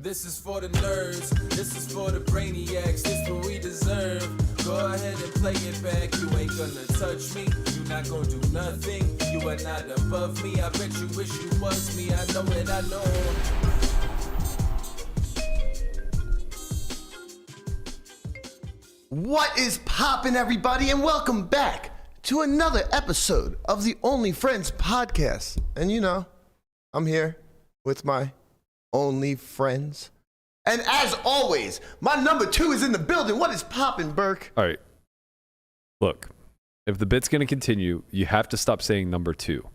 This is for the nerds, this is for the brainiacs, this what we deserve. Go ahead and play it back, you ain't gonna touch me, you not gonna do nothing, you are not above me, I bet you wish you was me, I know it, I know. What is poppin', everybody, and welcome back to another episode of the Only Friends podcast. And you know, I'm here with my only friends. And as always, my number 2 is in the building. What is poppin', Burke? All right. Look, if the bit's going to continue, you have to stop saying number 2.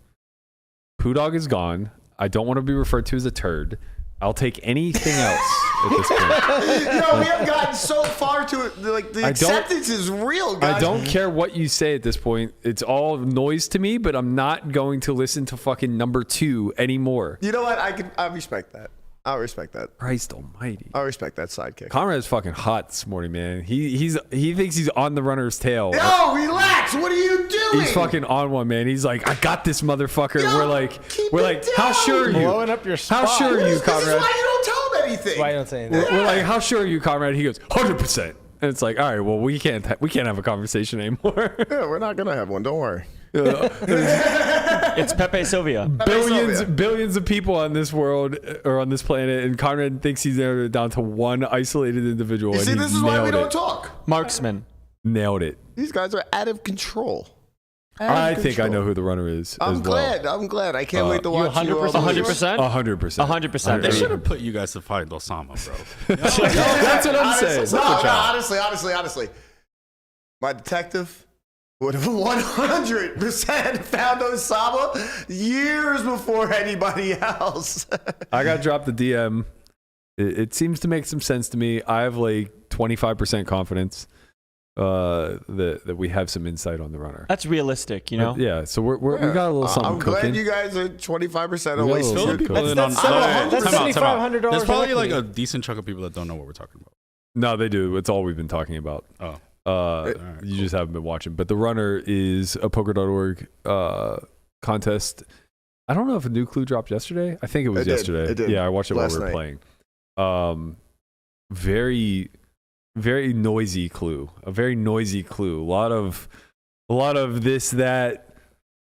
Poo Dog is gone. I don't want to be referred to as a turd. I'll take anything else at this point. Yo, we have gotten so far to it. Like, the acceptance is real, guys. I don't care what you say at this point. It's all noise to me, but I'm not going to listen to fucking number 2 anymore. You know what? I respect that. I'll respect that. Christ almighty. I'll respect that sidekick. Conrad's fucking hot this morning, man. He thinks he's on the runner's tail. Yo, relax. What are you doing? He's fucking on one, man. He's like, I got this motherfucker. Yo, we're like, down. how sure are you? Blowing up your spot. How sure are you, Conrad? This is why you don't tell him anything. Why you don't say anything? We're like, how sure are you, Conrad? He goes, 100%. And it's like, all right, well, we can't have a conversation anymore. Yeah, we're not gonna have one. Don't worry. It's Pepe Sylvia. Billions of people on this world or on this planet, and Conrad thinks he's narrowed it down to one isolated individual. You see, this is why we don't talk. talk. Marksman. Nailed it. These guys are out of control. I think I know who the runner is. I'm as glad. well. I'm glad. I can't wait to watch you. 100%? 100%. They should have put you guys to fight Osama, bro. That's what I'm saying. Honestly, my detective would have 100% found Osama years before anybody else. I got dropped the DM. It seems to make some sense to me. I have like 25% confidence that we have some insight on the runner. That's realistic, you know? Yeah, so we got a little something I'm cooking. glad you guys are 25% away. Fill the people in That's $7,500. There's probably like a decent chunk of people that don't know what we're talking about. No, they do. It's all we've been talking about. Oh. You just haven't been watching. But the runner is a poker.org contest. I don't know if a new clue dropped yesterday. I think it was yesterday. It did. Yeah, I watched it while we were Last playing. Very, very noisy clue. A very noisy clue. A lot of this, that,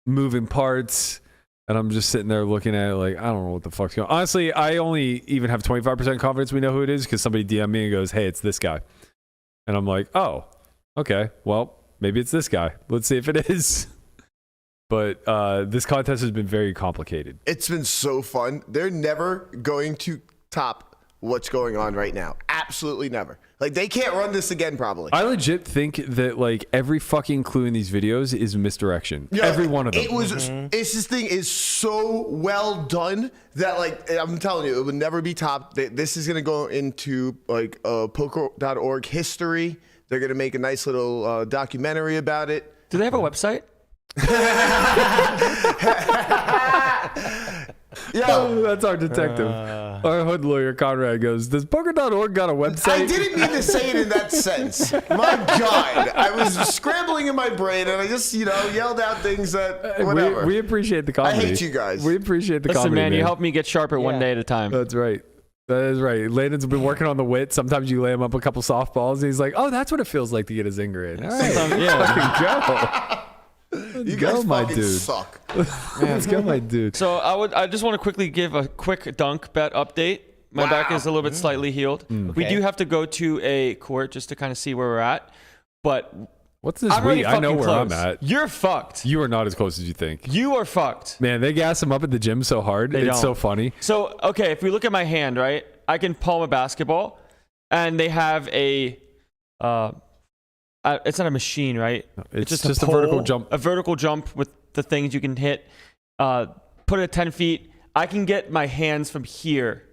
moving parts. And I'm just sitting there looking at it like, I don't know what the fuck's going on. Honestly, I only even have 25% confidence we know who it is because somebody DM'd me and goes, hey, it's this guy. And I'm like, oh, okay, well, maybe it's this guy. Let's see if it is. But this contest has been very complicated. It's been so fun. They're never going to top what's going on right now. Absolutely never. Like, they can't run this again, probably. I legit think that, like, every fucking clue in these videos is misdirection. Yeah, every one of them. It was. It's this thing is so well done that, like, I'm telling you, it would never be topped. This is gonna go into like poker.org history. They're gonna make a nice little documentary about it. Do they have a website? Yo, that's our detective. Our hood lawyer, Conrad, goes, does poker.org got a website? I didn't mean to say it in that sense. My God. I was scrambling in my brain and I just, yelled out things that, whatever. We appreciate the comedy. I hate you guys. We appreciate the Listen, comedy, man, you help me get sharper one day at a time. That's right. That is right. Landon's been working on the wit. Sometimes you lay him up a couple softballs and he's like, oh, that's what it feels like to get a zinger in. All right. Yeah. Fucking go. You guys my fucking dude. suck. Let's go, my dude. So I just want to quickly give a quick dunk bet update. My back is a little bit slightly healed. We do have to go to a court just to kind of see where we're at. But what's this? I'm really I know fucking where close. I'm at. You're fucked. You are not as close as you think. You are fucked. Man, they gas him up at the gym so hard. They It's don't. so funny. So, okay, if we look at my hand, right, I can palm a basketball, and they have a, it's not a machine, right? It's just a a vertical jump. A vertical jump with the things you can hit. Put it at 10 feet. I can get my hands from here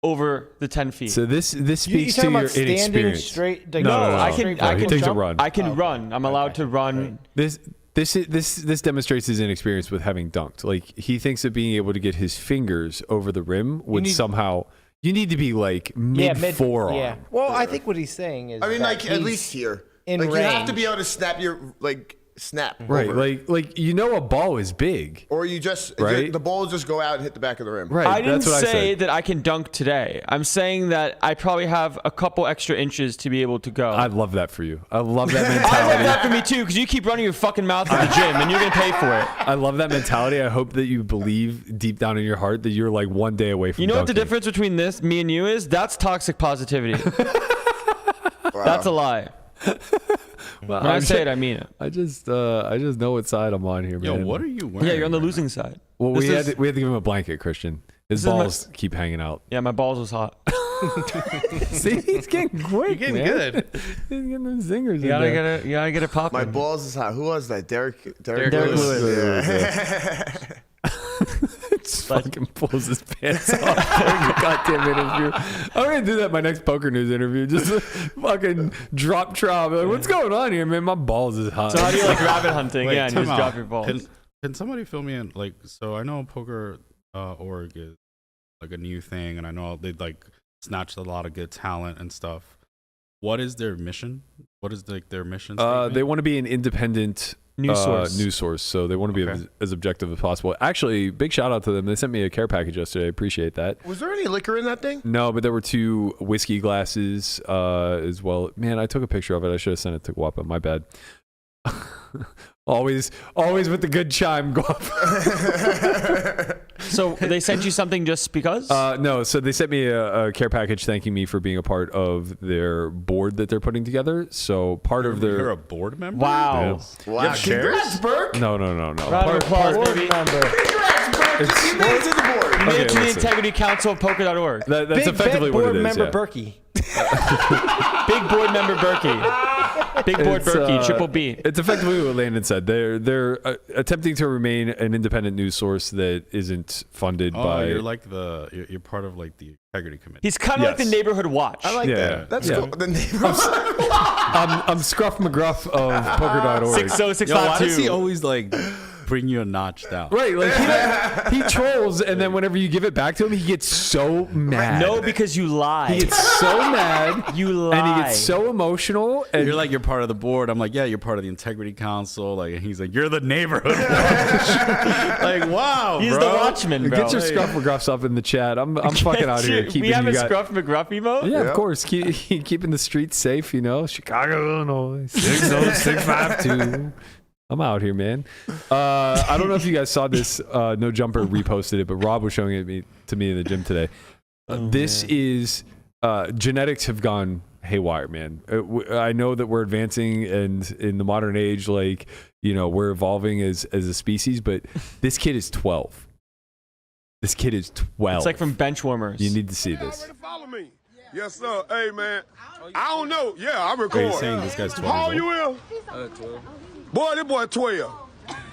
over the 10 feet. So this speaks to talking your about standing inexperience. straight? No. I He can takes a jump. run. I can run. I'm allowed to run. This demonstrates his inexperience with having dunked. Like, he thinks that being able to get his fingers over the rim would somehow. You need to be like mid forearm. Yeah. Well, I think what he's saying is, I mean, that like, at he's least here. in Like, you have to range. be able to snap your, like, snap. Right, over. like a ball is big. Or you just Right? the balls just go out and hit the back of the rim. Right, I didn't that's what I say said. that I can dunk today. I'm saying that I probably have a couple extra inches to be able to go. I love that for you. I love that I love mentality. that for me too, because you keep running your fucking mouth at the gym and you're gonna pay for it. I love that mentality. I hope that you believe deep down in your heart that you're like one day away from. You know what the dunking. difference between me and you is? That's toxic positivity. That's a lie. Well, When I say it, I mean it. I just know what side I'm on here, Yo, man. what are you wearing? Yeah, you're on the right losing side. Well, This we is- had to give him a blanket, Christian. His This is my- balls keep hanging out. Yeah, my balls was hot. See, he's getting quick. You're getting man. good. He's getting them zingers. You gotta get it popping. My balls is hot. Who was that? Derek Derek Lewis. Lewis. Just fucking pulls his pants off during the goddamn interview. I'm gonna do that in my next Poker News interview. Just fucking drop trout. Like, what's going on here, man? My balls is hot. So how do you like rabbit hunting? Wait, Yeah, and you time just out. drop your balls. Can somebody fill me in? Like, so I know poker org is like a new thing, and I know they like snatched a lot of good talent and stuff. What is their mission? What is like their mission? statement? They want to be an independent News source. News source. So they want to be Okay. as objective as possible. Actually, big shout out to them. They sent me a care package yesterday. I appreciate that. Was there any liquor in that thing? No, but there were 2 whiskey glasses as well. Man, I took a picture of it. I should have sent it to Guapa. My bad. always with the good chime, Guapa. So they sent you something just because? No, so they sent me a care package thanking me for being a part of their board that they're putting together. So part of You're their a board member. Wow. Wow. Congrats, Burke. no. Round of applause, Board baby. member. Congrats, Burke. You made it to the board. You made it to the listen. Integrity Council of Poker.org. That's Big effectively bed what board it is. member Yeah. Berkey. Big board member Berkey. Big board It's, Berkey, triple B. It's effectively what Landon said. They're attempting to remain an independent news source that isn't funded Oh, by. you're like you're part of like the integrity committee. He's kind of like the Yes. neighborhood watch. I like Yeah. that. That's Yeah. cool. The neighbors. I'm Scruff McGruff of Poker.org. 60652. Yo, why does he always like bring you a notch down? Right, like he trolls, and then whenever you give it back to him, he gets so mad. No, because you lie. he gets so mad, You lie. and he gets so emotional. And You're like, you're part of the board. I'm like, yeah, you're part of the integrity council. Like, and he's like, you're the neighborhood watch. Like, wow, He's bro. the watchman, bro. get your Scruff McGruffs up in the chat. I'm fucking out here keeping We have you a guys. Scruff McGruff emote? Yeah, Yeah. of course. Keeping the streets safe, you know. Chicago, Illinois, 60652. I'm out here, man. I don't know if you guys saw this. No Jumper reposted it, but Rob was showing it to me in the gym today. This is genetics have gone haywire, man. I know that we're advancing, and in the modern age, like, you know, we're evolving as a species. But this kid is 12. This kid is 12. It's like from Benchwarmers. You need to see this. Follow me. Yes, sir. Hey, man. I don't know. Yeah, I Are you record. saying this guy's 12 How old years you old? is? Boy, this boy 12.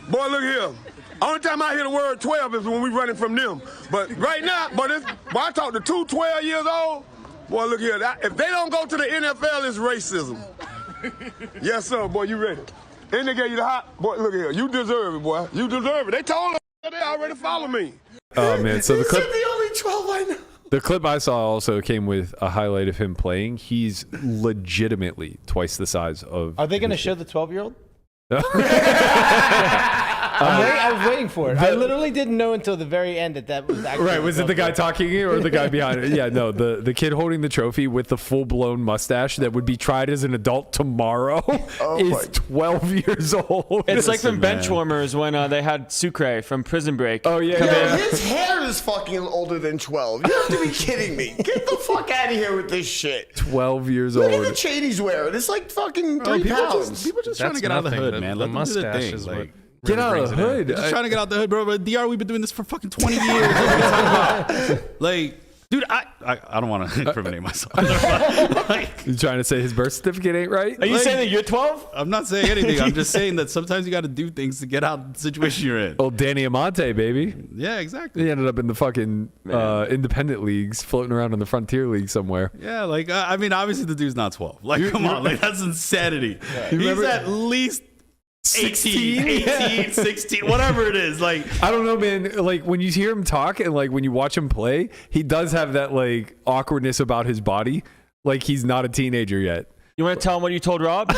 Boy, look here. Only time I hear the word 12 is when we running from them. But right now, boy, I talk to 2 12 years old. Boy, look here. If they don't go to the NFL, it's racism. Yes, sir. Boy, you ready? And they gave you the hot. Boy, look here. You deserve it, boy. You deserve it. They told us they already follow me. Oh man! So the He's clip. the only 12 I know. The clip I saw also came with a highlight of him playing. He's legitimately twice the size of. Are they going to show the 12-year-old? I was waiting for it. I literally didn't know until the very end that was actually Right, was it the guy talking or the guy behind it? Yeah, no, the kid holding the trophy with the full-blown mustache that would be tried as an adult tomorrow is 12 years old. It's like from man. Benchwarmers when they had Sucre from Prison Break. Oh, yeah, Yo, yeah. his hair is fucking older than 12. You have to be kidding me. Get the fuck out of here with this shit. 12 years Look old. at the chain he's wearing. It's like fucking Bro, 3 people pounds. just trying to get out of the hood, man. The Let them do their mustache thing. is Like, what Get out of the brings it in. hood. just trying to get out the hood, bro. But DR, we've been doing this for fucking 20 years. What are you talking about? Like, dude, I don't want to incriminate myself. Like, You trying to say his birth certificate ain't right? Are you saying that you're 12? I'm not saying anything. I'm just saying that sometimes you got to do things to get out of the situation you're in. Old Danny Amante, baby. Yeah, exactly. He ended up in the fucking independent leagues, floating around in the Frontier League somewhere. Yeah, like, I mean, obviously the dude's not 12. Like, come on. Like, that's insanity. He's remember- at least 16? 18, 16, whatever it is. Like, I don't know, man. Like when you hear him talk and like when you watch him play, he does have that like awkwardness about his body. Like he's not a teenager yet. You want to tell him what you told Rob?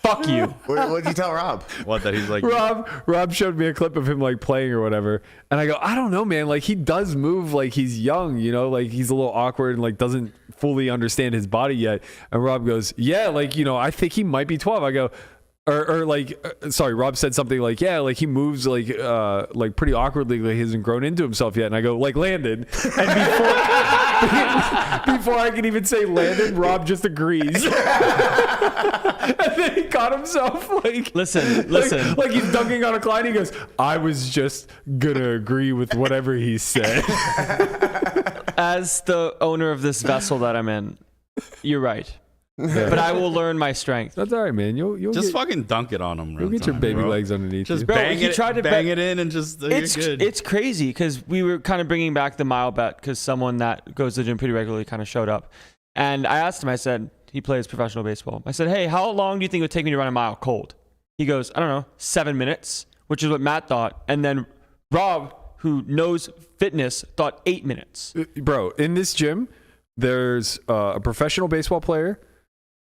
Fuck you. What'd you tell Rob? What, that he's like, Rob showed me a clip of him like playing or whatever, and I go, I don't know, man. Like he does move like he's young, you know, like he's a little awkward and like doesn't fully understand his body yet. And Rob goes, yeah, like, you know, I think he might be 12. I go, sorry, Rob said something like, yeah, like he moves like pretty awkwardly, like he hasn't grown into himself yet. And I go, like Landon. And before I can even say Landon, Rob just agrees. And then he caught himself like, Listen. like he's dunking on a client. He goes, I was just gonna agree with whatever he said. As the owner of this vessel that I'm in, you're right. Yeah. But I will learn my strength. That's all right, man. You'll just get, fucking dunk it on him. You'll get your baby legs underneath Just you. bang he it, tried to bang bet- it in, and just you're good. It's crazy because we were kind of bringing back the mile bet because someone that goes to the gym pretty regularly kind of showed up. And I asked him, I said, he plays professional baseball. I said, hey, how long do you think it would take me to run a mile cold? He goes, I don't know, 7 minutes, which is what Matt thought. And then Rob, who knows fitness, thought 8 minutes. Bro, in this gym, there's a professional baseball player,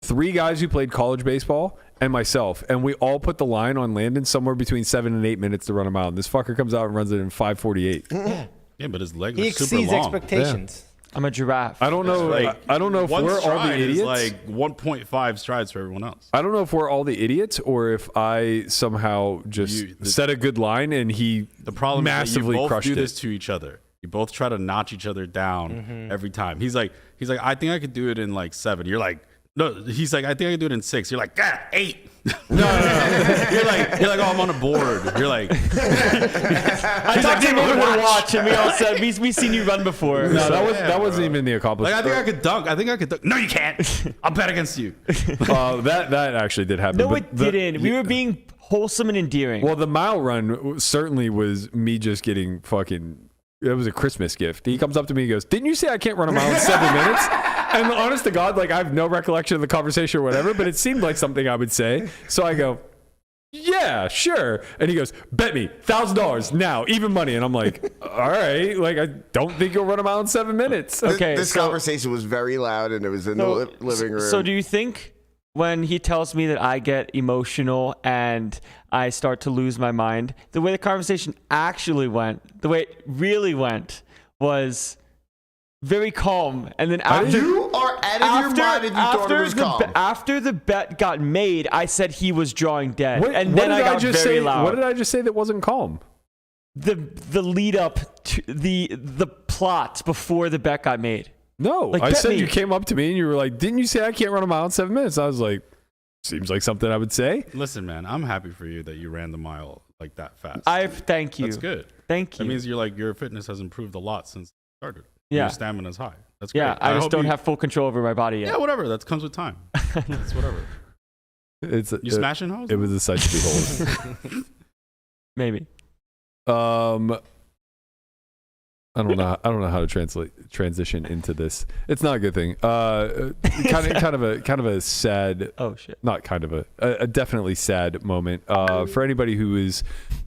3 guys who played college baseball, and myself. And we all put the line on Landon somewhere between 7 and 8 minutes to run a mile. And this fucker comes out and runs it in 5:48. Yeah, but his legs He are super exceeds long. expectations. I'm a giraffe. I don't know. I don't know if one we're all the stride is idiots. like 1.5 strides for everyone else. I don't know if we're all the idiots or if I somehow just set a good line and he The problem massively is that you both crushed do it. this to each other. You both try to notch each other down every time. He's like, I think I could do it in like 7. You're like, no. He's like, I think I could do it in 6. You're like, 8. No. You're like, oh, I'm on a board. You're like, I talked to him over the watch, and we all said we seen you run before. No, that wasn't even the like, accomplishment. I think I could dunk. No, you can't. I'll bet against you. That actually did happen. No, but it didn't. We were being wholesome and endearing. Well, the mile run certainly was me just getting fucking. It was a Christmas gift. He comes up to me and goes, didn't you say I can't run a mile in 7 minutes? And honest to God, like I have no recollection of the conversation or whatever, but it seemed like something I would say. So I go, yeah, sure. And he goes, bet me $1,000 now, even money. And I'm like, all right. Like, I don't think you'll run a mile in 7 minutes. Okay, This conversation was very loud, and it was in the living room. So do you think when he tells me that I get emotional and I start to lose my mind, the way the conversation actually went, the way it really went, was very calm. And then after you are out of your mind if you thought it was calm. After the bet got made, I said he was drawing dead. What and then I got very loud. What did I just say that wasn't calm? The lead up to the plot before the bet got made. No, Like, I bet said me. you came up to me and you were like, didn't you say I can't run a mile in 7 minutes? I was like, seems like something I would say. Listen, man, I'm happy for you that you ran the mile like that fast. Thank you. That's good. Thank you. That means your fitness has improved a lot since you started. Yeah. Your stamina's high. That's great. yeah, I just hope don't you- have full control over my body yet. Yeah, whatever. That comes with time. It's whatever. You smashing hoes? It was a sight to behold. Maybe. I don't know how to transition into this. It's not a good thing. Kind of a sad. Oh shit. Not kind of a definitely sad moment for anybody who is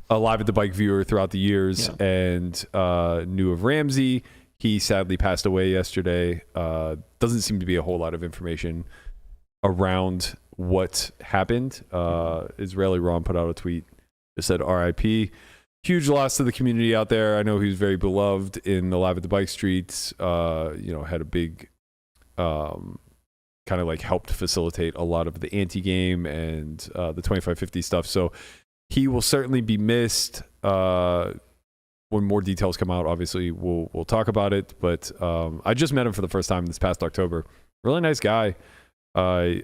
a Live at the Bike viewer throughout the years and knew of Ramsey. He sadly passed away yesterday. Doesn't seem to be a whole lot of information around what happened. Israeli Ron put out a tweet that said RIP. Huge loss to the community out there. I know he was very beloved in the Live at the Bike streets. Had a big kind of like helped facilitate a lot of the anti-game and the 2550 stuff. So he will certainly be missed. When more details come out, obviously we'll talk about it. But I just met him for the first time this past October. Really nice guy. He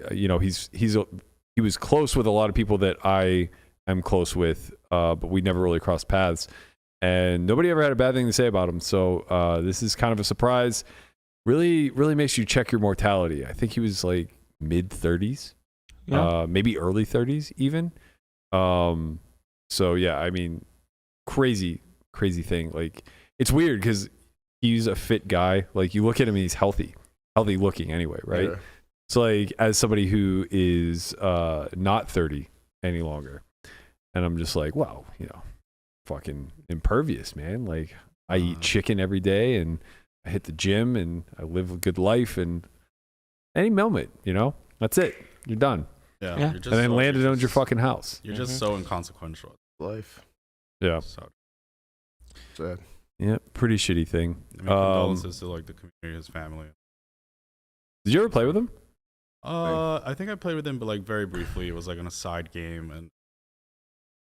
was close with a lot of people that I am close with, but we never really crossed paths. And nobody ever had a bad thing to say about him. So this is kind of a surprise. Really, really makes you check your mortality. I think he was like mid 30s, maybe early 30s even. So yeah, I mean, crazy thing. Like, it's weird because he's a fit guy. Like, you look at him and he's healthy looking anyway, right? Yeah. So like, as somebody who is not 30 any longer, and I'm just like, wow, fucking impervious, man. Like, I eat chicken every day and I hit the gym and I live a good life, and any moment, that's it. You're done. Yeah. Yeah. You're just And then so- Landon you're owns your just- fucking house. You're just so inconsequential. Life. Yeah. So, Sad. Yeah. Pretty shitty thing. I mean, condolences to like the community, his family. Did you ever play with him? I think I played with him, but like very briefly. It was like on a side game, and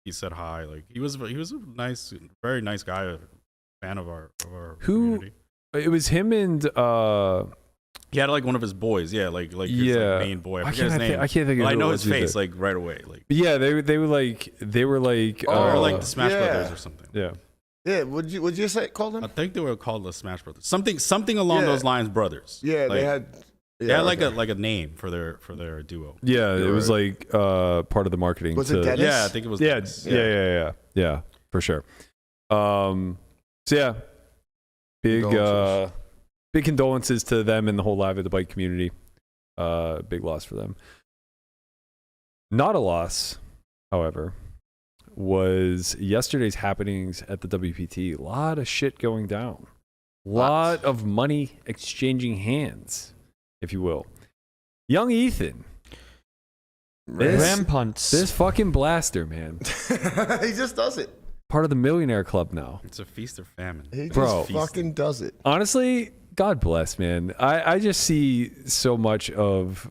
he said hi. Like he was a nice, very nice guy, a fan of our community. It was him and He had like one of his boys, yeah, like his Yeah. like, main boy. I I forget his name. can't think of But I who know it his was face either. like right away, like Yeah, they were like or like the Smash yeah. Brothers or something. yeah. Yeah, would you say called I him? think they were called the Smash Brothers. Something along Yeah. those lines, brothers. Yeah, Like, they had. they Yeah, had like okay. a name for their duo. Yeah, You're it was right. like part of the marketing. Was it Dennis? Yeah, I think it was. Yeah, Dennis. yeah, for sure. So yeah, Condolences. big condolences to them and the whole Live at the Bike community. Big loss for them. Not a loss, however, was yesterday's happenings at the WPT. A lot of shit going down. A lot of money exchanging hands, if you will. Young Ethan. Rampunts. This fucking blaster, man. He just does it. Part of the millionaire club now. It's a feast or famine. He Bro. just fucking does it. Honestly, God bless, man. I just see so much of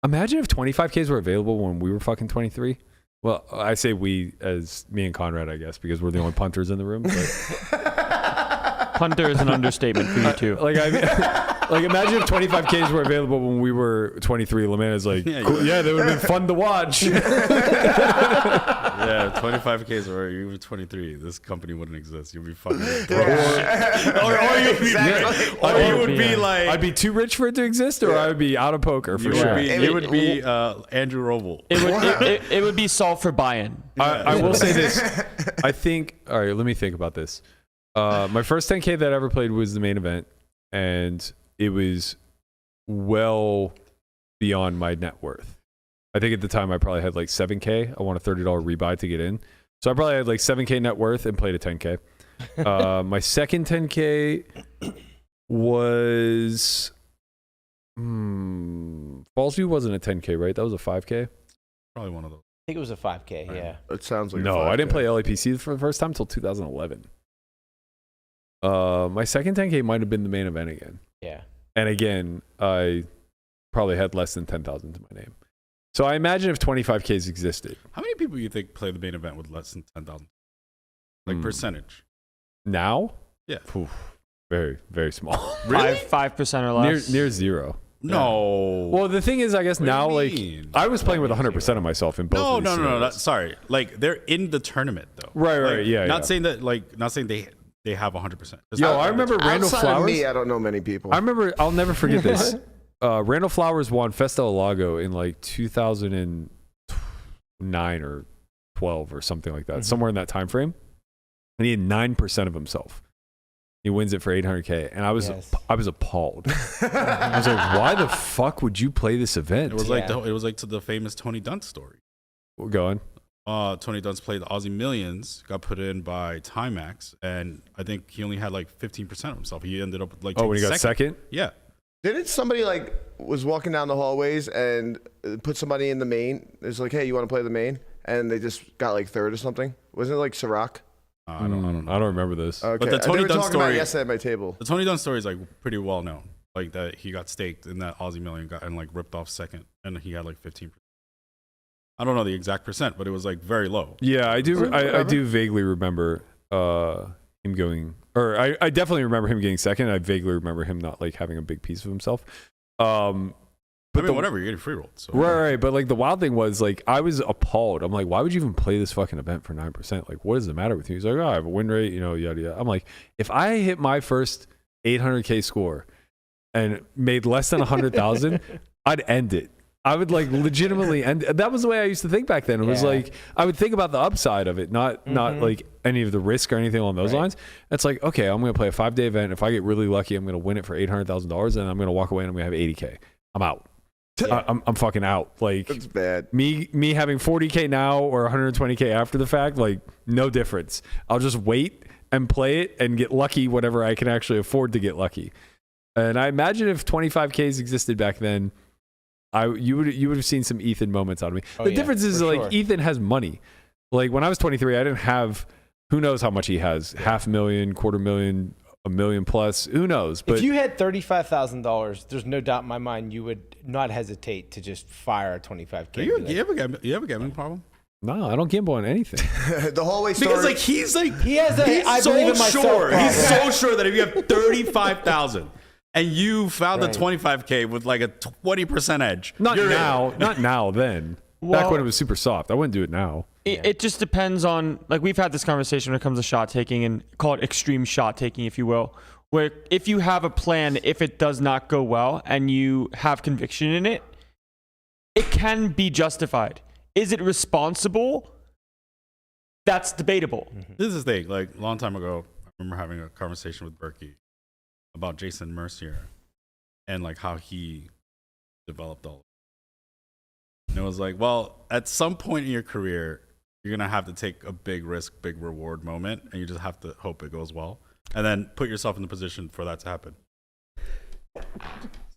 imagine if 25Ks were available when we were fucking 23. Well, I say we as me and Conrad, I guess, because we're the only punters in the room. But Punter is an understatement for you too. like imagine if 25Ks were available when we were 23. Lamanna's like, Yeah, cool, yeah, that would have been fun to watch. Yeah, 25Ks or you were 23. This company wouldn't exist. You'd be fucking broke. Or you'd be, or you would be like, I'd be too rich for it to exist, or I would be out of poker for you sure. would be Andrew Roble. It would be solved for buy-in. I will say this. I think, all right, let me think about this. My first 10K that I ever played was the main event, and it was well beyond my net worth. I think at the time I probably had like 7K. I won a $30 rebuy to get in. So I probably had like 7K net worth and played a 10K. My second 10K was... Fallsview wasn't a 10K, right? That was a 5K? Probably one of those. I think it was a 5K. Yeah. It sounds like No, I didn't play LAPC for the first time until 2011. My second 10K might have been the main event again. Yeah. And again, I probably had less than 10,000 to my name. So I imagine if 25Ks existed. How many people do you think play the main event with less than 10,000? Like percentage? Now? Yeah. Oof, very, very small. Really? 5% or less. near zero. No. Well, the thing is, I guess What do you now, like, mean? I was playing with 100% of myself in both No, of these no. scenarios. Sorry. Like they're in the tournament though. Right, Like, yeah. Not saying that. Like not saying they have 100%. Yo, I remember Randall Outside Flowers. of me, I don't know many people. I remember, I'll never forget this. Randall Flowers won Festa del Lago in like 2009 or 12 or something like that, somewhere in that time frame. And he had 9% of himself. He wins it for 800K, and I was appalled. I was like, "Why the fuck would you play this event?" It was like it was like to the famous Tony Dunst story. We're going. Tony Dunst played the Aussie Millions, got put in by Timex, and I think he only had like 15% of himself. He ended up like Oh, when he got second? Yeah. Didn't somebody like was walking down the hallways and put somebody in the main? It's like, hey, you want to play the main? And they just got like third or something. Wasn't it like Ciroc? I don't know. I don't remember this. Okay. But the Tony they were Dunn talking about story- it yesterday at my table. The Tony Dunst story is like pretty well known. Like that he got staked in that Aussie Million and like ripped off second, and he had like 15%. I don't know the exact percent, but it was like very low. Yeah, I do. I do vaguely remember him going, or I definitely remember him getting second. I vaguely remember him not like having a big piece of himself. But whatever, you're getting free rolled. So. Right. But like the wild thing was like I was appalled. I'm like, why would you even play this fucking event for 9%? Like, what is the matter with you? He's like, oh, I have a win rate, you know, yada yada. I'm like, if I hit my first 800K score and made less than 100,000, I'd end it. I would like legitimately end. That was the way I used to think back then. It was like I would think about the upside of it, not like any of the risk or anything along those lines. It's like, okay, I'm going to play a 5-day event. If I get really lucky, I'm going to win it for $800,000, and I'm going to walk away and I'm going to have 80K. I'm out. I'm fucking out. Like That's bad. Me having 40K now or 120K after the fact, like no difference. I'll just wait and play it and get lucky whenever I can actually afford to get lucky. And I imagine if 25Ks existed back then, you would have seen some Ethan moments out of me. Oh, The yeah, difference is for like sure. Ethan has money. Like when I was 23, I didn't have. Who knows how much he has? $500,000, $250,000, $1 million plus. Who knows? But if you had $35,000, there's no doubt in my mind you would not hesitate to just fire a $25K. You have a gambling problem? no, I don't gamble on anything. The hallway story. Because like he has a he's I so believe in myself sure. problem. He's so sure that if you have 35,000 and you found Right. the 25K with like a 20% edge, Not you're now. in. Not now. Then back Well- when it was super soft, I wouldn't do it now. It just depends on, like, we've had this conversation when it comes to shot taking, and call it extreme shot taking, if you will, where if you have a plan, if it does not go well and you have conviction in it, it can be justified. Is it responsible? That's debatable. This is the thing. Like a long time ago, I remember having a conversation with Berkey about Jason Mercier and like how he developed all. And it was like, well, at some point in your career, you're gonna have to take a big risk, big reward moment, and you just have to hope it goes well, and then put yourself in the position for that to happen.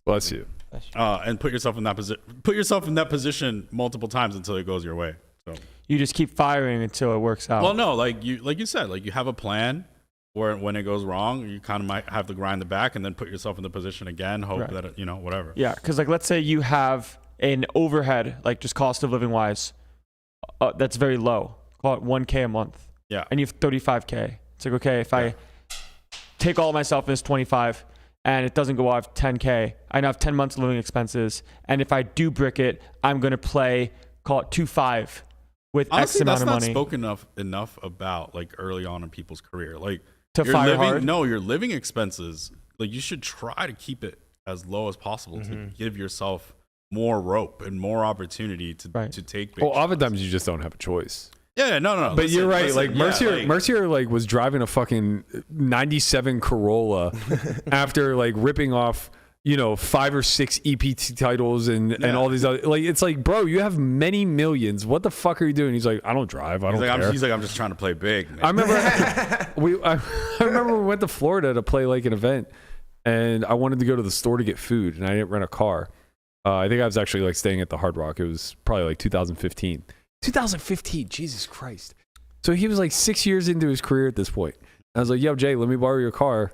Bless you. And put yourself in that position. Put yourself in that position multiple times until it goes your way. So. You just keep firing until it works out. Well, no, like you said, like you have a plan where when it goes wrong, you kind of might have to grind the back and then put yourself in the position again, hope that it, whatever. Yeah, because like let's say you have an overhead, like just cost of living wise, that's very low. Call it $1K a month. Yeah. And you have $35K. It's like, okay, if I take all myself in this 25 and it doesn't go off $10K, I now have 10 months of living expenses. And if I do brick it, I'm going to play, call it 2.5 with Honestly, X amount that's of not money. spoken enough about like early on in people's career. Like To your fire living, hard? No, your living expenses, like you should try to keep it as low as possible to give yourself more rope and more opportunity to take big Well, shots. oftentimes you just don't have a choice. Yeah, no. But you're right. Listen, like yeah, Mercier like was driving a fucking '97 Corolla after like ripping off 5 or 6 EPT titles and all these other, like, it's like, bro, you have many millions. What the fuck are you doing? He's like, I don't drive. I don't care. He's like, I'm just trying to play big. Man. I remember I remember we went to Florida to play like an event, and I wanted to go to the store to get food, and I didn't rent a car. I think I was actually like staying at the Hard Rock. It was probably like 2015. 2015, Jesus Christ. So he was like 6 years into his career at this point. I was like, yo, Jay, let me borrow your car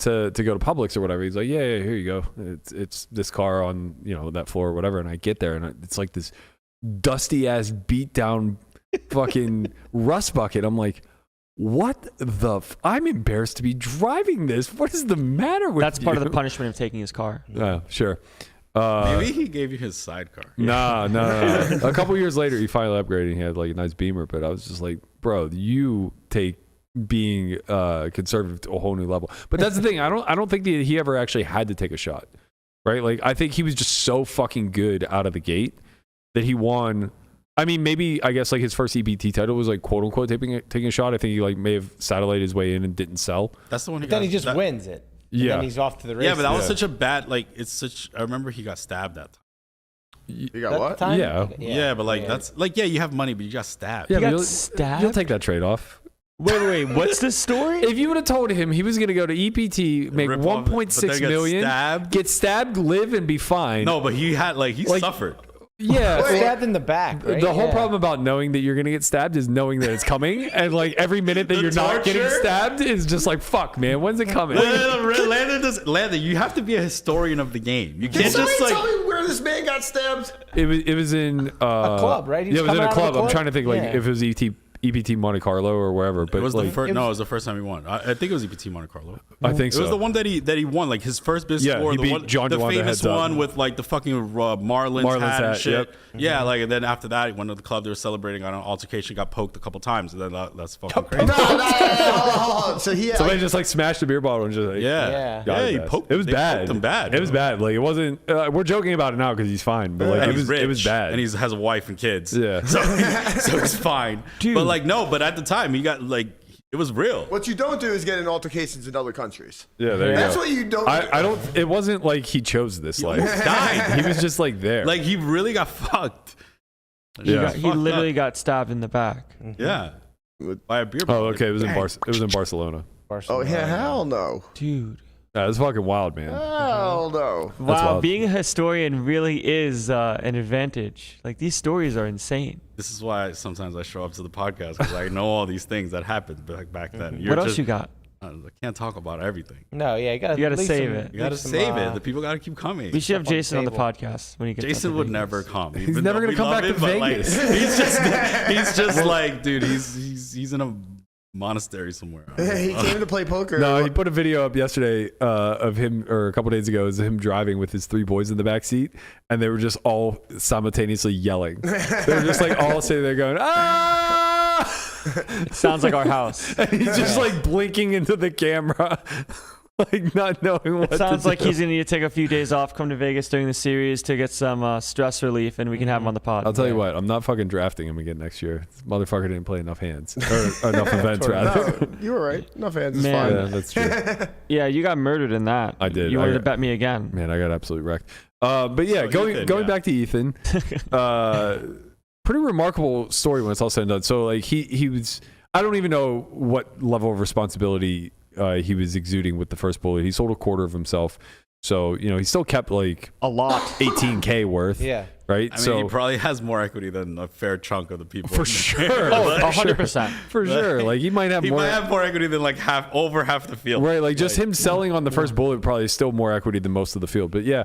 to go to Publix or whatever. He's like, yeah, here you go. It's this car on, that floor or whatever. And I get there, and it's like this dusty ass beat down fucking rust bucket. I'm like, what the I'm embarrassed to be driving this. What is the matter with That's you? part of the punishment of taking his car. Sure. Maybe he gave you his sidecar. No. A couple years later, he finally upgraded. And he had like a nice Beamer, but I was just like, bro, you take being conservative to a whole new level. But that's the thing. I don't think that he ever actually had to take a shot, right? Like I think he was just so fucking good out of the gate that he won. I mean, maybe I guess like his first EPT title was like quote unquote taking a shot. I think he like may have satellite his way in and didn't sell. That's the one. But then he just wins it. And Yeah. then he's off to the races. Yeah, but that was such a bad. Like it's such. I remember he got stabbed that time. You That got what? time? Yeah. Yeah, but like that's like you have money, but you got stabbed. Yeah, He but got you'll stabbed? take that trade off. Wait, what's this story? If you would have told him he was going to go to EPT, make Rip off- but 1.6 then get million, stabbed? get stabbed, live, and be fine. No, but he had he suffered. Yeah. Stabbed in the back, right? The whole Yeah. problem about knowing that you're going to get stabbed is knowing that it's coming. And like every minute that The you're not getting torture? stabbed is just like, fuck, man, when's it coming? Landon, you have to be a historian of the game. You Can can't somebody just tell me where this man got stabbed? It was in a club, right? He Yeah, was it was in coming a out of the club. I'm club? trying to think like Yeah. if it was EPT Monte Carlo or wherever. But It was like, the first. No, it was the first time he won. I think it was EPT Monte Carlo. I think It so. was the one that he won, like his first big Yeah, score. he The beat one, John the DeWanda famous heads up. one with like the fucking Marlins hat and shit. yep. Yeah, like and then after that, he went to the club. They were celebrating on an altercation. Got poked a couple times, and then that's fucking crazy. No, hold on. So he had, Somebody just like smashed the beer bottle and just like, Yeah, got his he ass. poked. It was they bad. Poked him bad. It was bad. Like it wasn't. We're joking about it now because he's fine, but like And it he's was. It was rich, bad. and he has a wife and kids. Yeah. so it's fine. Dude. But like no, but at the time he got like it was real. what you don't do is get in altercations in other countries. Yeah, there you That's go. what you don't do. I don't. It wasn't like he chose this life. almost died. He was just like there. Like he really got fucked. Yeah. He literally got stabbed in the back. Yeah. By a beer Oh, bottle. okay. It was in Barcelona. Oh, yeah, hell no. Dude. That's fucking wild, man. Hell no. Wow, wild. being a historian really is an advantage. Like, these stories are insane. This is why sometimes I show up to the podcast because I know all these things that happened back then. What else you got? I can't talk about everything. No, yeah, you gotta save it. You gotta save it. The people gotta keep coming. We should have Stuff on the Jason on the table. podcast when he gets Jason back to would Vegas. never come. He's never gonna come back to Vegas. He's just like, dude. He's in a monastery somewhere. He came to play poker. No, he put a video up yesterday of him, or a couple days ago, is him driving with his 3 boys in the back seat, and they were just all simultaneously yelling. They were just like all sitting there going, ah! Sounds like our house. And he's just like blinking into the camera, like not knowing what. It sounds to like do. he's gonna need to take a few days off, come to Vegas during the series to get some stress relief, and we can have him on the pod. I'll tell you what, I'm not fucking drafting him again next year. This motherfucker didn't play enough hands, or enough events rather. No, you were right. Enough hands is Man. fine. Yeah, that's true. Yeah, you got murdered in that. I did. You wanted I to got- bet me again. Man, I got absolutely wrecked. But yeah, So going Ethan, back to Ethan, pretty remarkable story when it's all said and done. So like he was, I don't even know what level of responsibility he was exuding with the first bullet. He sold a quarter of himself, so he still kept like A lot. $18K worth. Yeah. Right. I mean, so he probably has more equity than a fair chunk of the people. for in there. sure, Oh, for sure. 100%. For sure. Like he might have He more. might have more equity than like over half the field. Right, like just him selling on the first bullet probably is still more equity than most of the field. But yeah,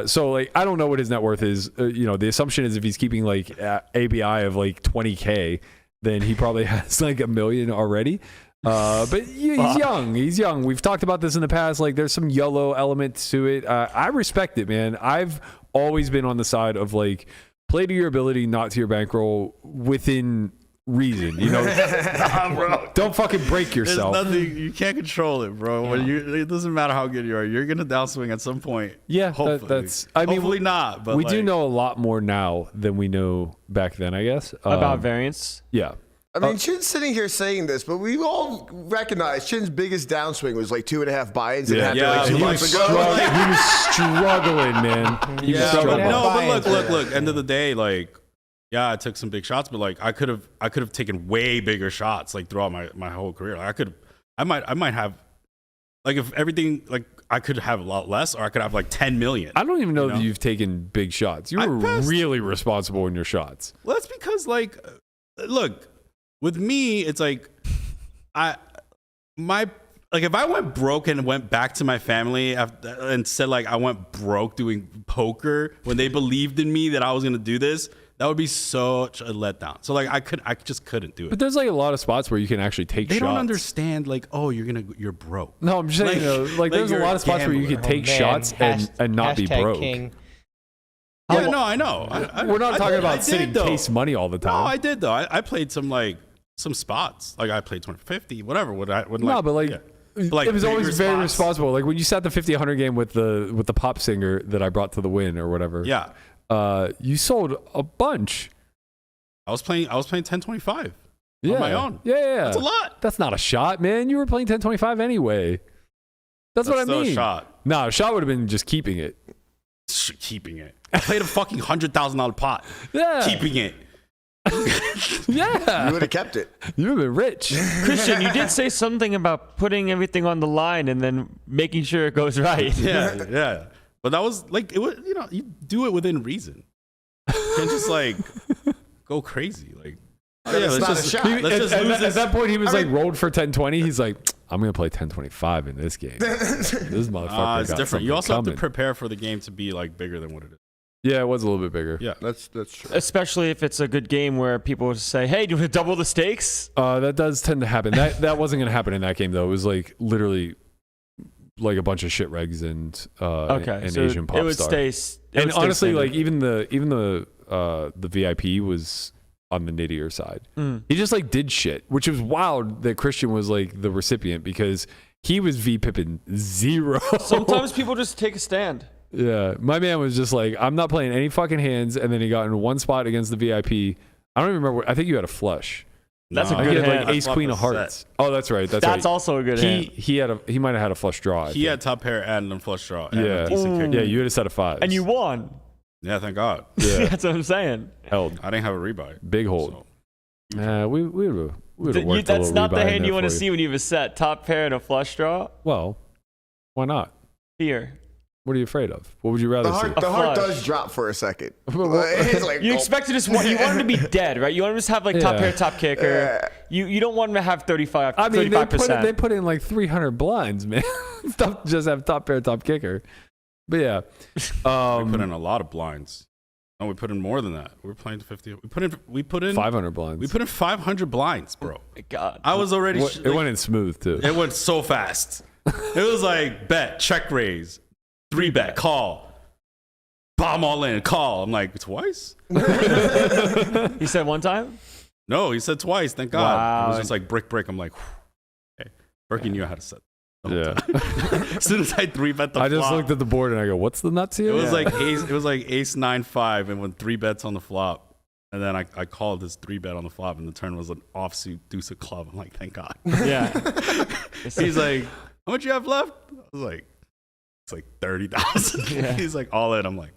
so like I don't know what his net worth is. The assumption is if he's keeping like ABI of like 20K, then he probably has like $1 million already. But he's young. He's young. We've talked about this in the past. Like there's some YOLO element to it. I respect it, man. I've always been on the side of like play to your ability, not to your bankroll within reason. Nah, bro. Don't fucking break There's yourself. nothing you can't control it, bro. When it doesn't matter how good you are. You're gonna downswing at some point. Yeah, hopefully. that's. I mean, hopefully not. But we do like, know a lot more now than we know back then, I guess. About variance. Yeah. I mean, Chin's sitting here saying this, but we all recognize Chin's biggest downswing was like 2.5 buy-ins. Yeah. After Yeah, like 2 he months was ago. He was struggling, man. He was Yeah, struggling. but no, but Buy-ins. look. End of the day, like, yeah, I took some big shots, but like, I could have taken way bigger shots like throughout my whole career. Like, I might have, like, if everything, like, I could have a lot less, or I could have like 10 million. I don't even know You know? that you've taken big shots. You I were passed. really responsible in your shots. Well, that's because like, look, with me, it's like, if I went broke and went back to my family and said like I went broke doing poker when they believed in me that I was gonna do this, that would be such a letdown. So like I just couldn't do it. But there's like a lot of spots where you can actually take They shots. don't understand like, oh, you're broke. No, I'm just saying, like there's a you're lot of spots where you gambler. can take shots and not be Hashtag broke. King. Yeah, no, I know. We're not talking I about sitting though. case money all the No, time. I did though. I played some spots. Like I played 250, whatever. No, but like, like it was always bigger very spots. responsible. Like when you sat the 50-100 game with the pop singer that I brought to the win or whatever. Yeah, You sold a bunch. I was playing 1025 Yeah. on my own. Yeah. That's a lot. That's not a shot, man. You were playing 10-25 anyway. That's what I still mean. a shot. No, a shot would have been just keeping it. Keeping it. I played a fucking $100,000 pot. Yeah. Keeping it. Yeah. You would have kept it. You would have been rich. Christian, you did say something about putting everything on the line and then making sure it goes right. Yeah, yeah. But that was like it was. You do it within reason. You can't just like go crazy. Like, oh, yeah, it's let's not a just shot. let's just lose At this. that point, he was like rolled for 10-20. He's like, I'm going to play 10-25 in this game. This motherfucker It's got different. You something also have coming. to prepare for the game to be like bigger than what it is. Yeah, it was a little bit bigger. Yeah. That's true. Especially if it's a good game where people would say, hey, do you want to double the stakes? That does tend to happen. That wasn't going to happen in that game, though. It was like literally like a bunch of shit regs and So Asian pop it would star. stay. And honestly, like even the VIP was on the nittier side. He just like did shit, which was wild that Christian was like the recipient because he was V-pipping 0. Sometimes people just take a stand. Yeah, my man was just like, I'm not playing any fucking hands, and then he got in one spot against the VIP. I don't even remember. I think you had a flush. That's a I good think he had hand. like ace queen of hearts. Oh, that's right. That's right. also a good hand. He might have had a flush draw. I He think. had top pair and a flush draw. And Yeah. a decent kicker. Yeah, you had a set of fives. And you won. Yeah, thank God. Yeah. That's what I'm saying. held I didn't have a rebuy. big hold. So. We would have worked a That's little not the rebuy in hand there you want to for see when you have a set top pair and a flush draw. Well, Why not? Fear. What are you afraid of? What would you rather see? The heart flush. does drop for a second. It's like, You expect to just want, you want him to be dead, right? You want him to just have like top pair, top kicker. You don't want him to have 35%. I mean, they put in like 300 blinds, man. Stuff just have top pair, top kicker. But yeah, we put in a lot of blinds. No, we put in more than that. We were playing to 50. We put in 500 blinds. We put in 500 blinds, bro. God, I was already. It went in smooth too. It went so fast. It was like bet, check raise, 3-bet, call, bomb all in, call. I'm like, twice? He said one time? No, he said twice. Thank God. Wow. It was just like brick. I'm like, okay. Berkey knew how to set. Yeah. As soon as I 3-bet the flop, I just looked at the board and I go, "What's the nuts here?" it was like ace 9-5, and when 3 bets on the flop, and then I called this 3-bet on the flop, and the turn was an offsuit deuce of club. I'm like, thank God. Yeah. He's like, how much you have left? I was like, it's like 30,000. Yeah. He's like, all in. I'm like,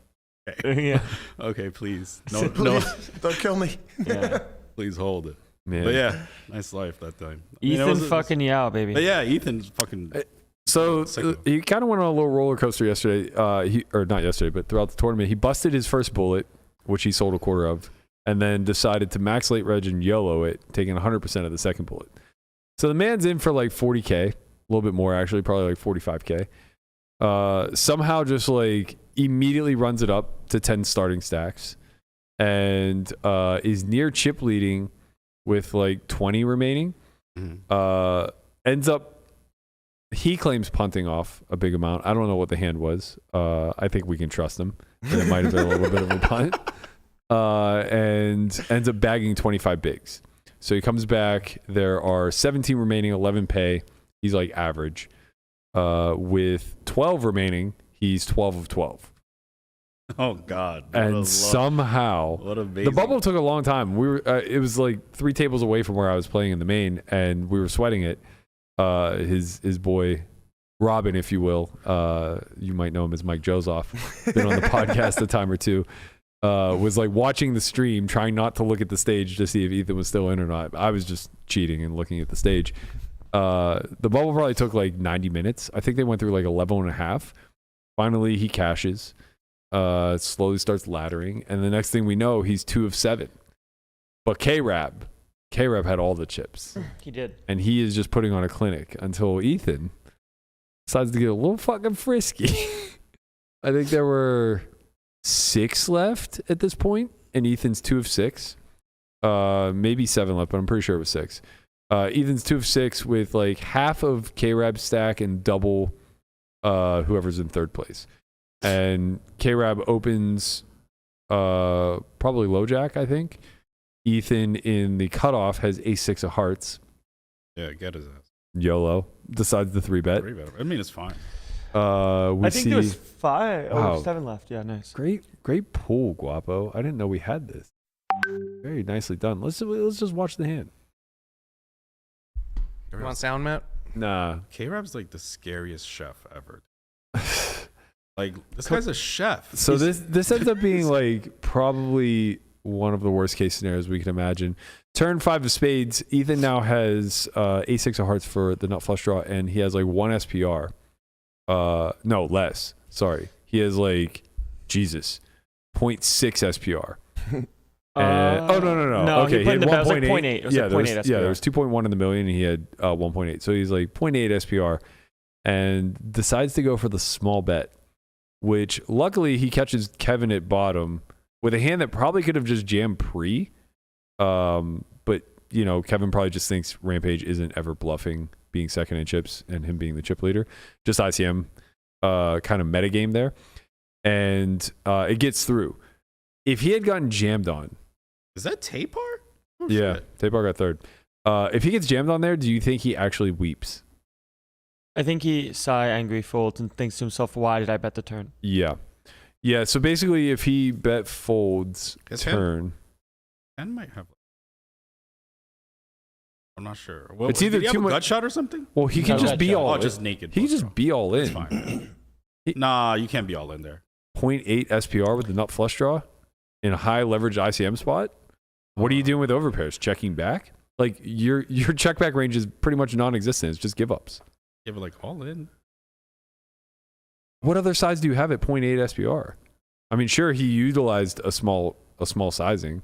okay, Yeah. okay, please, no, please, don't kill me. Yeah. please hold it. Man. But yeah, nice life that time. Ethan fucking Yao, baby. But yeah, Ethan's fucking. So Sicko. he kind of went on a little roller coaster yesterday. Or not yesterday, but throughout the tournament, he busted his first bullet, which he sold a quarter of, and then decided to max late reg and YOLO it, taking 100% of the second bullet. So the man's in for like 40K, a little bit more actually, probably like 45K. Somehow just like immediately runs it up to 10 starting stacks, and is near chip leading with like 20 remaining. Ends up, he claims punting off a big amount. I don't know what the hand was. I think we can trust him. And it might have been a little bit of a punt. And ends up bagging 25 bigs. So he comes back. There are 17 remaining, 11 pay. He's like average. With 12 remaining, he's 12 of 12. Oh God! And somehow, what amazing. the bubble took a long time. We were, it was like 3 tables away from where I was playing in the main, and we were sweating it. His boy, Robin, if you will, you might know him as Mike Jozoff, been on the podcast a time or two, was like watching the stream, trying not to look at the stage to see if Ethan was still in or not. I was just cheating and looking at the stage. The bubble probably took like 90 minutes. I think they went through like a level and a half. Finally, he cashes. Slowly starts laddering, and the next thing we know, he's 2 of 7. But K-Rab had all the chips. He did. And he is just putting on a clinic until Ethan decides to get a little fucking frisky. I think there were 6 left at this point, and Ethan's 2 of 6. Maybe 7 left, but I'm pretty sure it was 6. Ethan's 2 of 6 with like half of K-Rab's stack and double whoever's in third place. And K-Rab opens probably low jack, I think. Ethan in the cutoff has ace-6 of hearts. Yeah, get his ass. YOLO decides the 3-bet. 3-bet. I mean, it's fine. I think there was 5 or Wow. 7 left. Yeah, nice. Great pool, Guapo. I didn't know we had this. Very nicely done. Let's just watch the hand. You want sound, Matt? Nah. K-Rab's like the scariest chef ever. Like, this guy's a chef. So this ends up being like probably one of the worst case scenarios we can imagine. Turn 5 of spades. Ethan now has ace-6 of hearts for the nut flush draw, and he has like 1 SPR. No, less. Sorry. He has like, Jesus, 0.6 SPR. Oh, no. No, Okay, he put in the bet, it was like 1.8. 0.8. It was Yeah, like there 0.8 was, SPR. there was 2.1 in the million, and he had 1.8. So he's like 0.8 SPR and decides to go for the small bet, which luckily he catches Kevin at bottom with a hand that probably could have just jammed pre. But, you know, Kevin probably just thinks Rampage isn't ever bluffing being second in chips and him being the chip leader. Just ICM kind of metagame there. And it gets through. If he had gotten jammed on. Is that Tapar? Oh, Yeah, shit. Tapar got third. If he gets jammed on there, do you think he actually weeps? I think he sigh, angry, folds, and thinks to himself, why did I bet the turn? Yeah. Yeah, so basically if he bet folds Guess turn. Ken might have. I'm not sure. Well, It's either did he have too a much- gut shot or something? Well, he can No, just gut be shot. all Oh, in. just naked. He can flush just be all draw. It's in. fine. Nah, you can't be all in there. 0.8 SPR with the nut flush draw in a high leverage ICM spot. What are you doing with overpairs? Checking back? Like your check back range is pretty much non-existent. It's just give ups. Yeah, but like all in. What other size do you have at 0.8 SPR? I mean, sure, he utilized a small sizing.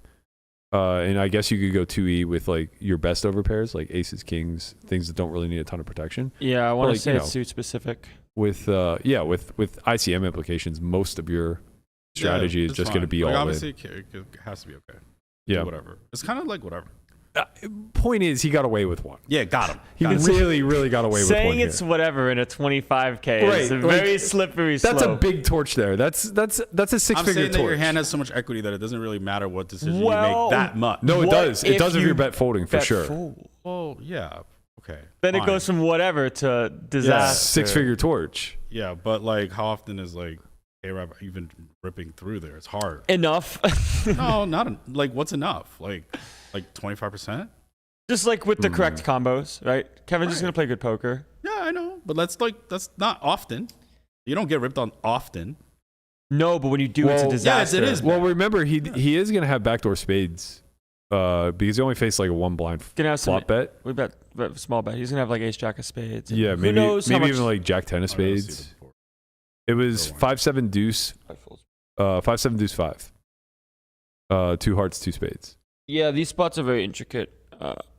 And I guess you could go 2E with like your best over pairs, like aces, kings, things that don't really need a ton of protection. Yeah, I want to like, say it's suit specific. With ICM implications, most of your strategy is just going to be all obviously in. it has to be okay. Yeah, whatever. It's kind of like whatever. Point is, he got away with one. Yeah, got him. He really got away with one. Saying it's whatever in a 25K is a very slippery slope. That's a big torch there. That's a 6-figure I'm saying torch. that your hand has so much equity that it doesn't really matter what decision you make that much. No, it What does. It if does if you you're bet folding for bet sure. fold? Well, yeah. Okay. Then fine. it goes from whatever to disaster. 6-figure torch. Yeah, but like, how often is like A-Rap even ripping through there? It's hard. Enough. No, like what's enough? Like 25%? Just like with the correct combos, right? Kevin's just Right. going to play good poker. Yeah, I know, but that's not often. You don't get ripped on often. No, but when you do, it's a Well, disaster. yes, it is. Well, remember he is going to have backdoor spades because he only faced like a one blind Gonna have some, flop bet. we bet small bet. He's going to have like ace jack of spades. Yeah, Who maybe knows how much even like jack 10 of I never see spades. them before. It was 5-7 deuce, 5-7 deuce 5. 2 hearts, 2 spades. Yeah, these spots are very intricate.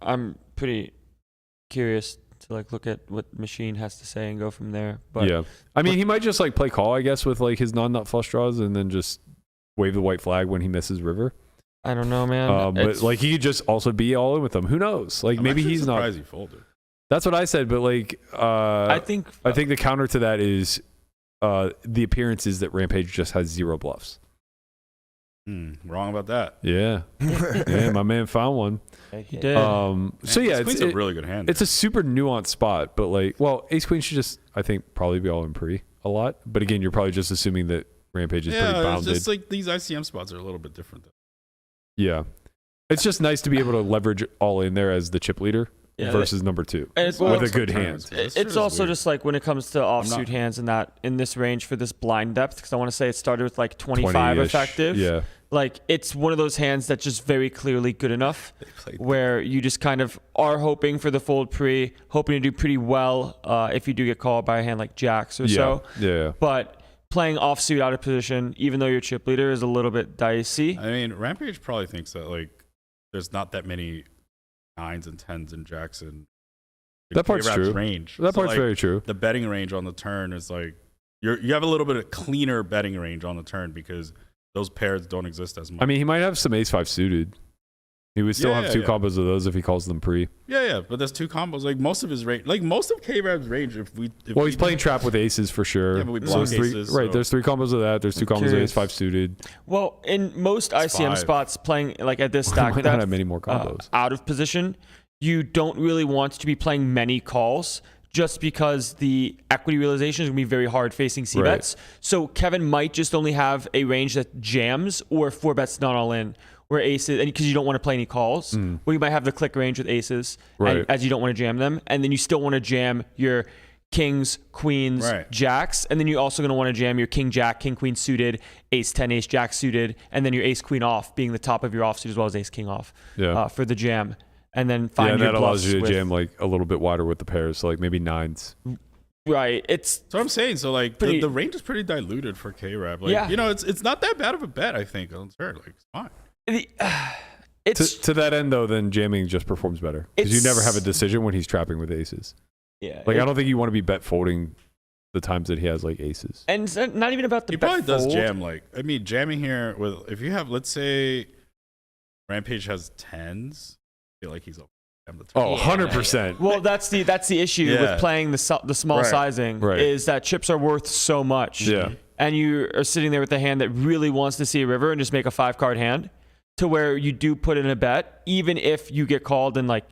I'm pretty curious to like look at what machine has to say and go from there. But yeah, I mean he might just like play call, I guess, with like his non-nut flush draws and then just wave the white flag when he misses river. I don't know, man. But like he could just also be all in with them. Who knows? Like I'm maybe actually he's not. surprised he folded. That's what I said. But like I think the counter to that is the appearance is that Rampage just has 0 bluffs. Wrong about that. Yeah, yeah, my man found one. he did. So yeah, Queen's a really good hand. It's a super nuanced spot, but like, well, ace queen should just, I think, probably be all in pre a lot. But again, you're probably just assuming that Rampage is pretty bounded. It's just like these ICM spots are a little bit different. Yeah, it's just nice to be able to leverage all in there as the chip leader versus number 2 And with a good hand. It's also just like when it comes to offsuit hands in this range for this blind depth, because I want to say it started with like 25 20-ish. effective. Yeah. Like it's one of those hands that's just very clearly good enough where you just kind of are hoping for the fold pre, hoping to do pretty well if you do get called by a hand like jacks or so. Yeah. But playing offsuit out of position, even though your chip leader is a little bit dicey. I mean, Rampage probably thinks that like there's not that many 9s and 10s in Jackson. That part's true. Range. That part's like, very true. The betting range on the turn is like you have a little bit of cleaner betting range on the turn because those pairs don't exist as much. I mean, he might have some ace 5 suited. He would still have 2 combos of those if he calls them pre. Yeah, but there's 2 combos. Like most of his range, like most of K-Rab's range. Well, he's playing trap with aces for sure. Yeah, but we block aces. Right, there's 3 combos of that. There's 2 combos of ace 5 suited. Well, in most ICM spots, playing like at this stack might not have many more combos. Out of position, you don't really want to be playing many calls just because the equity realization is going to be very hard facing C-bets. Right. So Kevin might just only have a range that jams or 4 bets not all in, where aces, and because you don't want to play any calls, where you might have the click range with aces, and, as you don't want to jam them, and then you still want to jam your kings, queens, jacks, and then you're also going to want to jam your king, jack, king, queen suited, ace 10, ace jack suited, and then your ace queen off being the top of your offsuit as well as ace king off for the jam. And then find your that allows you to with, jam like a little bit wider with the pairs, so like maybe 9s. Right. That's what I'm saying. So like the range is pretty diluted for K-Rab. Like, you know, it's not that bad of a bet, I think, on turn. Like it's fine. To that end though, then jamming just performs better because you never have a decision when he's trapping with aces. Yeah. Like I don't think you want to be bet folding the times that he has like aces. And it's not even about the he bet probably fold. does jam. Like I mean, jamming here with if you have, let's say, Rampage has 10s. I feel like he's 100%. Well, that's the issue with playing the small sizing is that chips are worth so much. Yeah. And you are sitting there with a hand that really wants to see a river and just make a 5-card hand to where you do put in a bet, even if you get called and like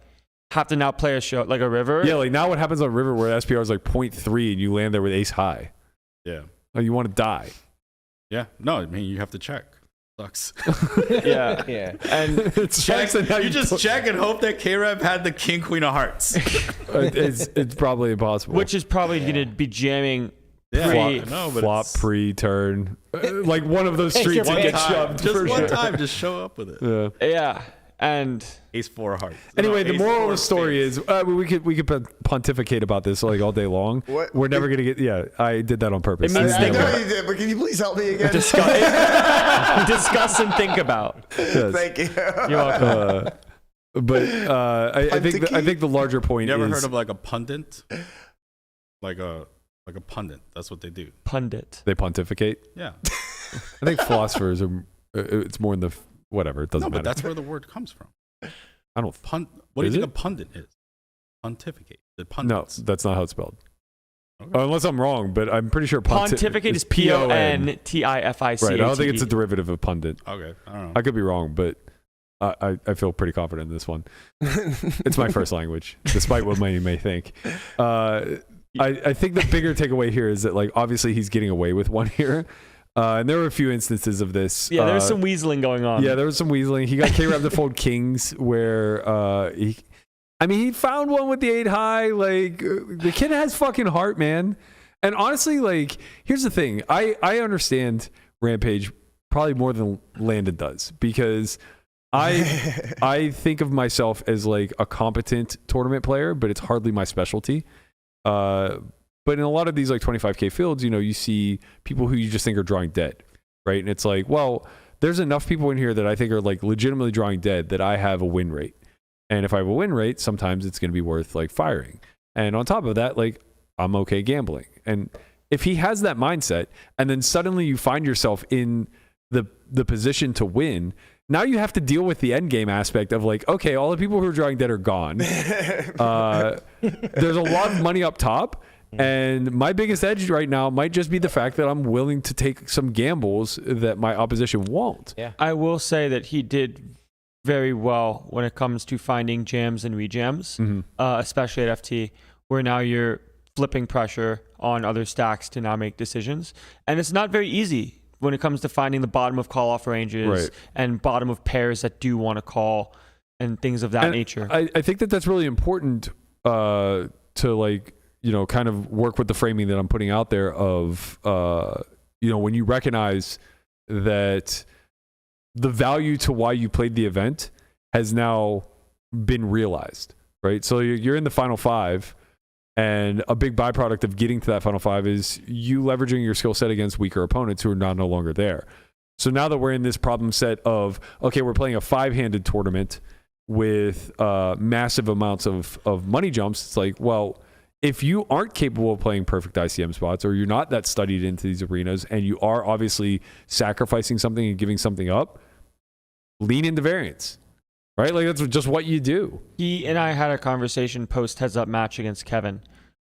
have to now play a show like a river. Yeah, like now what happens on river where SPR is like 0.3 and you land there with ace high? Yeah. Like you want to die. Yeah. No, I mean you have to check. Sucks. yeah. And it's you just check and hope that K-Rab had the king queen of hearts. it's probably impossible. Which is probably going to be jamming flop pre-turn. Like one of those streets that gets shoved. Just one time, just show up with it. Yeah. And Ace 4 of hearts. Anyway, No, the ace moral of four the story spades. is we could pontificate about this like all day long. What? We're never gonna get. Yeah, I did that on purpose. It means I think know about- you did, but can you please help me again? discuss and think about. Yes. Thank you. You're welcome. I think the larger point You ever is heard of like a pundit? Like a pundit. That's what they do. Pundit. they pontificate. Yeah. I think philosophers are. It's more in the whatever. It doesn't No, but matter. that's where the word comes from. I don't. What do you Is think it? a pundit is? Pontificate. The No, pundits. that's not how it's spelled. Okay. Unless I'm wrong, but I'm pretty sure Pontificate is PONTIFICATE. Right. I don't think it's a derivative of pundit. Okay. I don't know. I could be wrong, but I feel pretty confident in this one. It's my first language, despite what many may think. I think the bigger takeaway here is that, like, obviously he's getting away with one here. And there were a few instances of this. Yeah, there was some weaseling going on. Yeah, there was some weaseling. He got K-Rap to fold kings where he found one with the 8 high. Like, the kid has fucking heart, man. And honestly, like, here's the thing. I understand Rampage probably more than Landon does, because I think of myself as like a competent tournament player, but it's hardly my specialty. But in a lot of these like 25K fields, you see people who you just think are drawing dead, right? And it's like, well, there's enough people in here that I think are like legitimately drawing dead that I have a win rate. And if I have a win rate, sometimes it's going to be worth like firing. And on top of that, like, I'm okay gambling. And if he has that mindset, and then suddenly you find yourself in the position to win, now you have to deal with the end game aspect of like, okay, all the people who are drawing dead are gone. There's a lot of money up top. And my biggest edge right now might just be the fact that I'm willing to take some gambles that my opposition won't. Yeah. I will say that he did very well when it comes to finding jams and rejams, especially at FT, where now you're flipping pressure on other stacks to now make decisions. And it's not very easy when it comes to finding the bottom of call-off ranges Right. and bottom of pairs that do want to call and things of that And nature. I think that's really important to like, kind of work with the framing that I'm putting out there of, when you recognize that the value to why you played the event has now been realized, right? So you're in the final 5, and a big byproduct of getting to that final 5 is you leveraging your skill set against weaker opponents who are no longer there. So now that we're in this problem set of, okay, we're playing a 5-handed tournament with massive amounts of money jumps, it's like, well, if you aren't capable of playing perfect ICM spots, or you're not that studied into these arenas, and you are obviously sacrificing something and giving something up, lean into variance, right? Like, that's just what you do. He and I had a conversation post heads-up match against Kevin,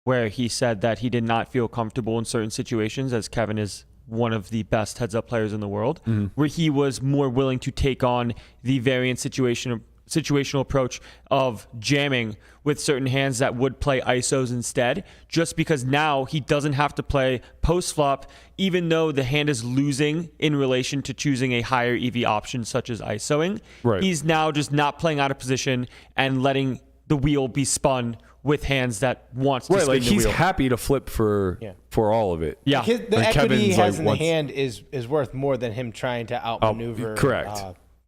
where he said that he did not feel comfortable in certain situations, as Kevin is one of the best heads-up players in the world, where he was more willing to take on the variant situational approach of jamming with certain hands that would play ISOs instead, just because now he doesn't have to play post-flop, even though the hand is losing in relation to choosing a higher EV option such as ISOing. Right. He's now just not playing out of position and letting the wheel be spun with hands that wants to Right, spin like the he's wheel. happy to flip for all of it. Yeah. The And equity he Kevin's has like, in the what's- hand is worth more than him trying to outmaneuver. correct.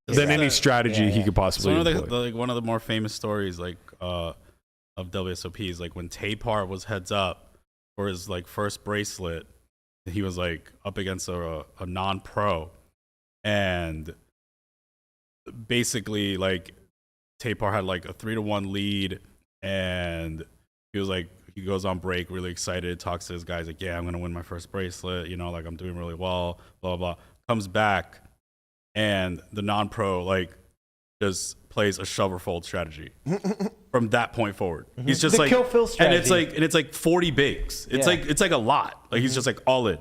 Than any strategy he could So possibly employ. one of the more famous stories of WSOP is like when Tapar was heads up for his like first bracelet, he was like up against a non-pro, and basically like Tapar had like a 3-1 lead, and he was like, he goes on break really excited, talks to his guys like, yeah, I'm gonna win my first bracelet, like I'm doing really well, blah blah. Comes back, and the non-pro like just plays a shovel fold strategy from that point forward. He's just The like kill fill strategy. and it's like 40 bigs. It's like a lot. Like he's just like all in,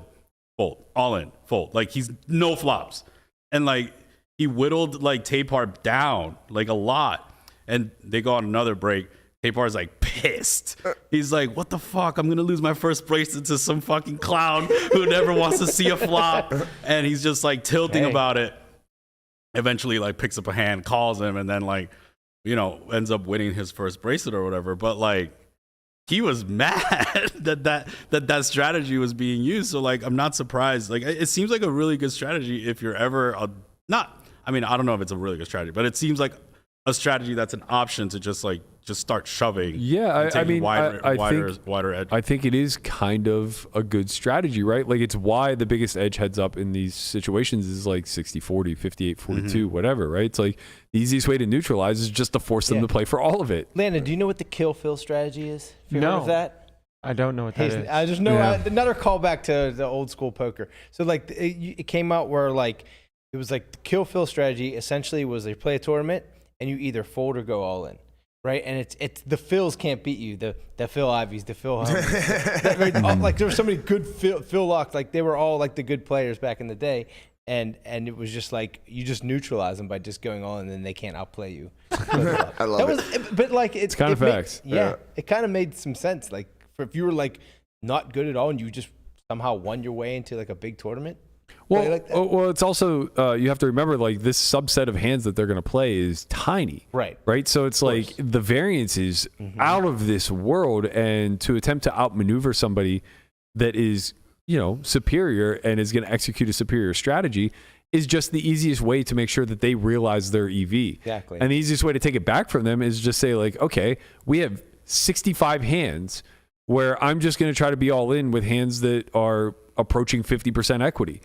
fold, all in, fold. Like he's no flops, and like he whittled like Tapar down like a lot, and they go on another break. Tapar's like pissed. He's like, what the fuck? I'm going to lose my first bracelet to some fucking clown who never wants to see a flop. And he's just like tilting about it. Eventually like picks up a hand, calls him, and then like, ends up winning his first bracelet or whatever. But like, he was mad that strategy was being used. So like, I'm not surprised. Like, it seems like a really good strategy if you're ever I don't know if it's a really good strategy, but it seems like a strategy that's an option to just start shoving. Yeah, I mean, wider edge. I think it is kind of a good strategy, right? Like it's why the biggest edge heads up in these situations is like 60-40, 58-42, whatever, right? It's like the easiest way to neutralize is just to force them to play for all of it. Landon, do you know what the kill fill strategy is? Have you heard of that? I don't know what that is. I just know another callback to the old school poker. So like it came out where like it was like the kill fill strategy essentially was they play a tournament and you either fold or go all in. Right, and it's the Phils can't beat you. The Phil Ivies, the Phil Humphreys. Like there were so many good Phil Locks. Like they were all like the good players back in the day, and it was just like you just neutralize them by just going all in, and then they can't outplay you. I love it. But like It's kind of facts. It kind of made some sense. Like if you were like not good at all and you just somehow won your way into like a big tournament. Well, it's also you have to remember like this subset of hands that they're going to play is tiny, right? So it's like the variance is out of this world, and to attempt to outmaneuver somebody that is superior and is going to execute a superior strategy is just the easiest way to make sure that they realize their EV. Exactly. And the easiest way to take it back from them is just say like, okay, we have 65 hands where I'm just going to try to be all in with hands that are approaching 50% equity.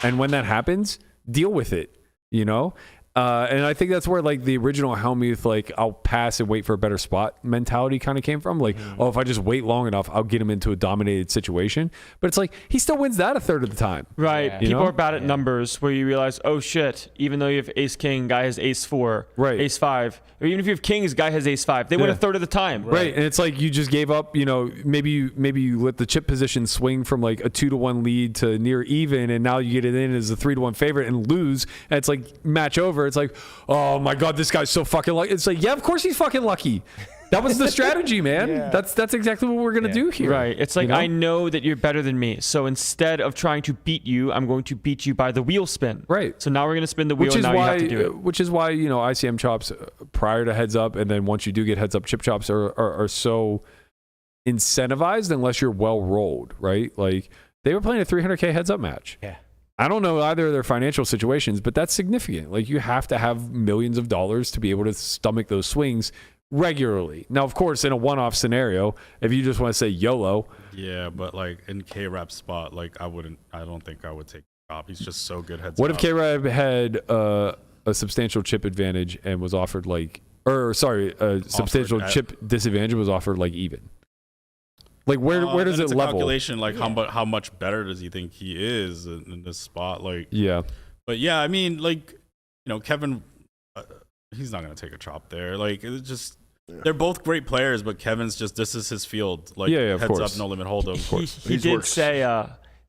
And when that happens, deal with it, And I think that's where like the original Helmuth, like I'll pass and wait for a better spot mentality kind of came from. Like, if I just wait long enough, I'll get him into a dominated situation. But it's like he still wins that a third of the time. Right. Yeah. People are bad at numbers where you realize, oh shit, even though you have ace king, guy has ace 4, right, ace 5. Or even if you have kings, guy has ace 5. They win a third of the time. Right. And it's like you just gave up, maybe you let the chip position swing from like a 2-1 lead to near even, and now you get it in as a 3-1 favorite and lose. And it's like match over. It's like, oh my God, this guy's so fucking lucky. It's like, yeah, of course he's fucking lucky. That was the strategy, man. Yeah. That's exactly what we're gonna do here. Right. It's like I know that you're better than me. So instead of trying to beat you, I'm going to beat you by the wheel spin. Right. So now we're gonna spin the wheel, and now you have to do it. Which is why ICM chops prior to heads up, and then once you do get heads up, chip chops are so incentivized unless you're well rolled, right? Like they were playing a 300K heads up match. Yeah. I don't know either of their financial situations, but that's significant. Like you have to have millions of dollars to be able to stomach those swings regularly. Now, of course, in a one-off scenario, if you just want to say YOLO. Yeah, but like in K-Rap's spot, like I don't think I would take chop. He's just so good heads up. What if K-Rap had a substantial chip advantage and was offered substantial chip disadvantage was offered like even? Like where does it level? Calculation like how much better does he think he is in this spot? Like but yeah, I mean like Kevin, he's not gonna take a chop there. Like it's just they're both great players, but Kevin's just this is his field. Like of heads course. up, no limit hold'em. He did say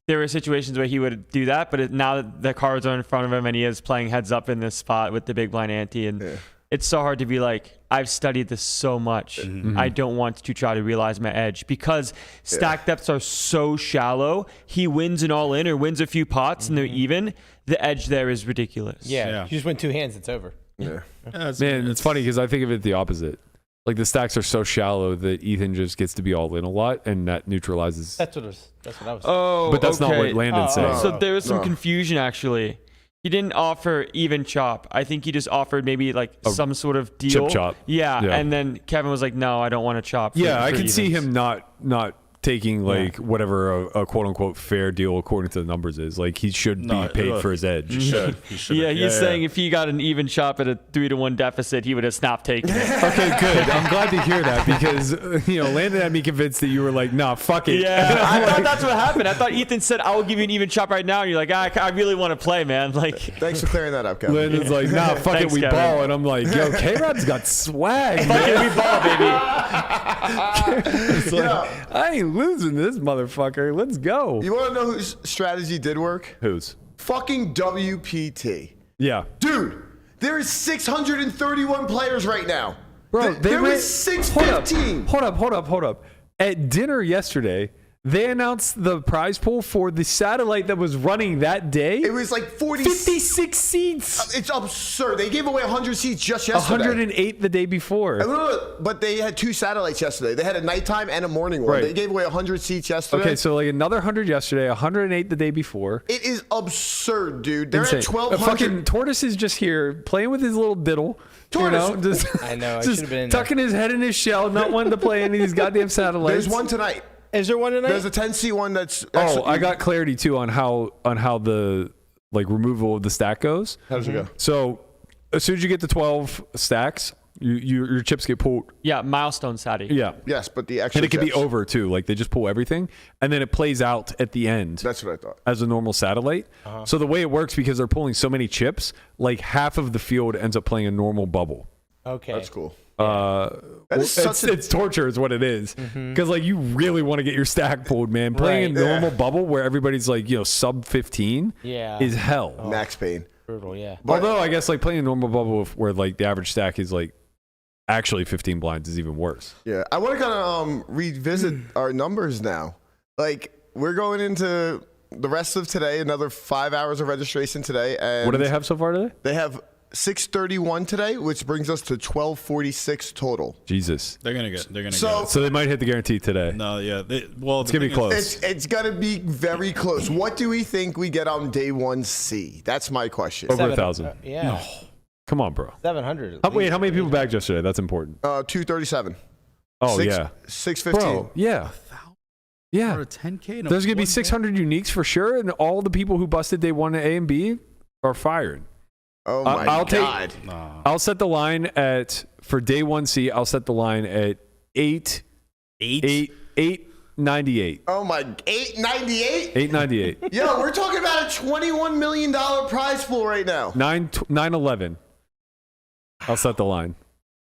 there were situations where he would do that, but now that the cards are in front of him and he is playing heads up in this spot with the big blind ante, and it's so hard to be like, I've studied this so much. I don't want to try to realize my edge because stack depths are so shallow. He wins an all in or wins a few pots and they're even. The edge there is ridiculous. Yeah. You just win 2 hands, it's over. Yeah. Man, it's funny because I think of it the opposite. Like the stacks are so shallow that Ethan just gets to be all in a lot, and that neutralizes. That's what I was saying. Oh, but that's not what Landon's saying. So there was some confusion actually. He didn't offer even chop. I think he just offered maybe like some sort of deal. Chip chop. Yeah. And then Kevin was like, "No, I don't want to chop." I could see him not taking like whatever a quote unquote fair deal according to the numbers is. Like he should be paid for his edge. He should. He's saying if he got an even chop at a 3-1 deficit, he would have snapped taking it. Okay, good. I'm glad to hear that because Landon had me convinced that you were like, nah, fuck it. Yeah, I thought that's what happened. I thought Ethan said, "I will give you an even chop right now," and you're like, I really want to play, man. Like, thanks for clearing that up, Kevin. Landon's like, nah, fuck Thanks, it, we Kevin. ball, and I'm like, yo, K-Rod's got swag. fuck it, we ball, baby. It's like, I ain't losing this motherfucker. Let's go. You want to know whose strategy did work? Whose? Fucking WPT. Yeah. Dude, there is 631 players right now. Bro, there was 615. Hold up. At dinner yesterday, They announced the prize pool for the satellite that was running that day. It was like 56 seats. It's absurd. They gave away 100 seats just yesterday. 108 the day before. But they had 2 satellites yesterday. They had a nighttime and a morning one. Right. They gave away 100 seats yesterday. Okay, so like another 100 yesterday, 108 the day before. It is absurd, dude. They're Insane. at 1,200. Fucking Tortoise is just here playing with his little diddle. Tortoise. You know, just, I know, I just should've been in there. tucking his head in his shell, not wanting to play any of these goddamn satellites. There's one tonight. Is there one tonight? There's a 10-seat one that's. I got clarity too on how the like removal of the stack goes. How does it go? So as soon as you get to 12 stacks, your chips get pulled. Yeah, milestone Sati. Yeah. Yes, but the extra. And it can be chips. over too. Like they just pull everything, and then it plays out at the end. That's what I thought. As a normal satellite. So the way it works, because they're pulling so many chips, like half of the field ends up playing a normal bubble. Okay. That's cool. It's torture is what it is, because like you really want to get your stack pulled, man. Playing Right. a normal bubble where everybody's like sub 15 is hell. Max pain. Brutal, yeah. Although I guess like playing a normal bubble where like the average stack is like actually 15 blinds is even worse. Yeah, I want to kind of revisit our numbers now. Like we're going into the rest of today, another 5 hours of registration today, and What do they have so far today? They have 631 today, which brings us to 1246 total. Jesus. They're gonna get it. So they might hit the guarantee today. No, yeah. It's It's gonna be close. It's gonna be very close. What do we think we get on day 1C? That's my question. Over 1,000. Yeah. Come on, bro. 700. Wait, how many people bagged yesterday? That's important. 237. Oh, yeah. 615. Bro, yeah. Yeah. For a 10K. in a There's going to be one 600 uniques for sure, and all the people who busted day 1 at A and B are fired. Oh, my I'll God. day? Nah. I'll set the line for day 1C, I'll set the line at 898. Oh, my. 898? 898. Yo, we're talking about a $21 million prize pool right now. 911. I'll set the line.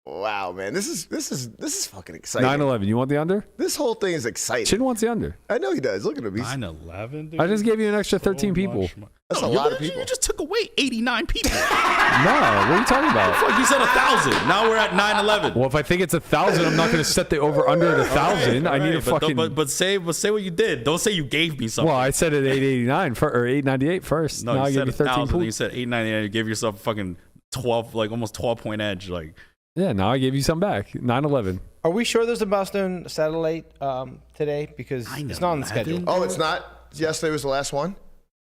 Wow, man. This is fucking exciting. 911. You want the under? This whole thing is exciting. Chin wants the under. I know he does. Look at him. 9/11, dude. I just gave you an extra 13 people. That's a lot of people. You just took away 89 people. No, what are you talking about? Fuck, you said 1,000. Now we're at 9/11. Well, if I think it's 1,000, I'm not going to set the over under at 1,000. I need a fucking. But say what you did. Don't say you gave me something. Well, I said at 889 or 898 first. No, now I you gave said you 13 1,000. points. You said 899. You gave yourself fucking 12, like almost 12-point edge. Like Yeah, now I gave you some back. 911. Are we sure there's a milestone satellite today? Because it's not on the schedule. Oh, it's not? Yesterday was the last one?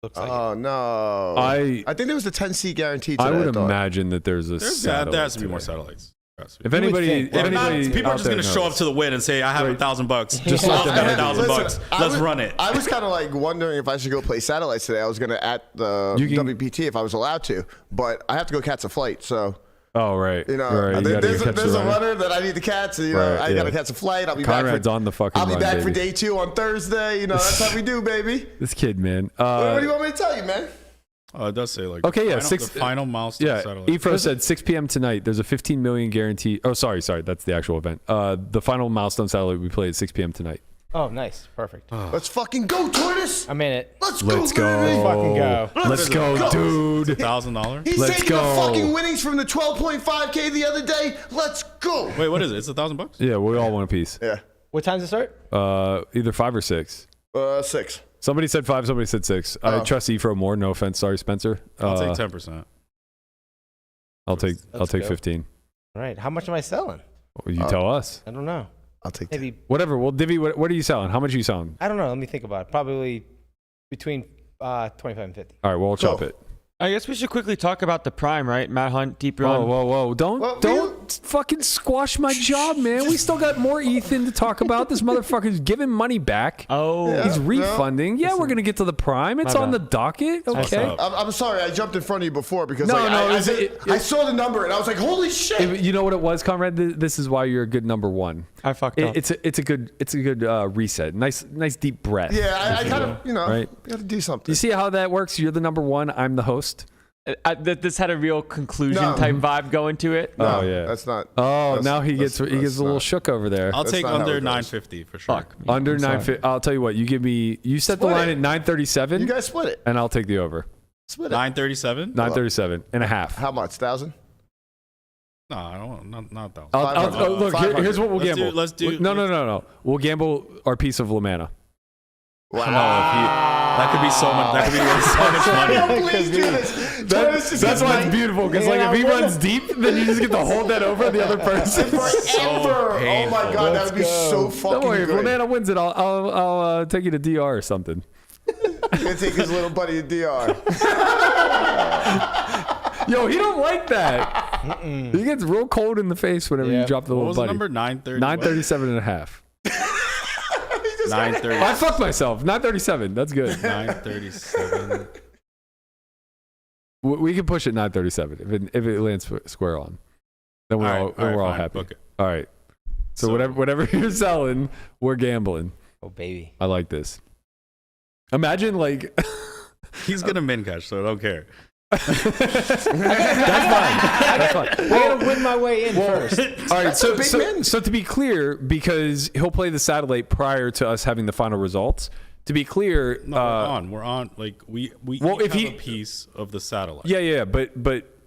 Looks like Oh, no. I think there was a 10-seat guarantee today. I would thought. imagine that there's a satellite there has to be today. more satellites. If anybody, think. if If not, anybody people are out just there going to show knows. up to the win and say, "I have $1,000. Just let them spend have it. $1,000. Let's run it." I was kind of like wondering if I should go play satellites today. I was going to at the You can- WPT if I was allowed to, but I have to go catch a flight. So, Oh, right. you know, right. You gotta there's, catch the there's a runner. runner that I need to catch. And, you know, Right, I got to yeah. catch a flight. I'll be Conrad's back for, on the fucking I'll be run, back for baby. day 2 on Thursday. You know, that's how we do, baby. This kid, man. What do you want me to tell you, man? Oh, it does say like Okay, yeah, the final milestone Yeah, satellite. Efro said 6 p.m. tonight. There's a 15 million guarantee. Oh, sorry, that's the actual event. The final milestone satellite we play at 6 p.m. tonight. Oh, nice. Perfect. Let's fucking go, Tortoise. I'm in it. Let's Let's go, go. baby. Fucking go. Let's go, dude. $1,000. He's Let's taking go. the fucking winnings from the 12.5K the other day. Let's go. Wait, what is it? It's $1,000. Yeah, we all want a piece. Yeah. What time's it start? Either 5 or 6. 6. Somebody said 5. Somebody said 6. I trust Efro more. No offense. Sorry, Spencer. I'll take 10%. I'll take Let's go. 15. All right. How much am I selling? Well, you tell us. I don't know. I'll take Maybe. Whatever. Well, Divvy, what are you selling? How much are you selling? I don't know. Let me think about it. Probably between 25 and 50. All right, well, we'll Go. chop it. I guess we should quickly talk about the prime, right? Matt Hunt, deep run. Whoa. Don't fucking squash my job, man. We still got more Ethan to talk about. This motherfucker's giving money back. Oh, He's refunding. Yeah, we're going to get to the prime. It's My on the bad. docket. Okay. up? I'm sorry, I jumped in front of you before because No, like, no, I saw the number and I was like, holy shit. You know what it was, Conrad? This is why you're a good number one. I fucked up. It's a good reset. Nice deep breath. Yeah, I kind of, Right. got to do something. You see how that works? You're the number one. I'm the host. This had a real conclusion No. type vibe going to it. No, Oh, yeah. That's not. Oh, that's- now he gets that's a little not- shook over there. I'll take not how under it goes. 950 for sure. Fuck. Under I'm sorry. 950. I'll tell you what. You set the Split line it. at 937, You guys split it. and I'll take the over. Split it. 937? 937 and a half. How much? 1,000? No, I don't want not that. Look, 500. here's what we'll Let's gamble. do- let's do- No. We'll gamble our piece of Lamanna. Wow. That could be so much. That could be worth so much money. Please do this. That's why it's beautiful, because like if he runs deep, then you just get to hold that over the other person. Forever. Oh my god, that would be so fucking Don't worry, if good. Banana wins it, I'll take you to DR or something. He's gonna take his little buddy to DR. Yo, he don't like that. He gets real cold in the face whenever you drop the What little was the buddy. number? 930. 937 and a half. 930. I fucked myself. 937. That's good. 937. We can push it 937 if it lands square on. Then we're all fine. happy. Okay. All right. So whatever you're selling, we're gambling. Oh baby. I like this. Imagine like He's gonna min cash, so I don't care. that's fine. I gotta win my way in first. All right, so win. so to be clear, because he'll play the satellite prior to us having the final results. To be clear, No, we're on. Like we each have a piece of the satellite. Yeah. But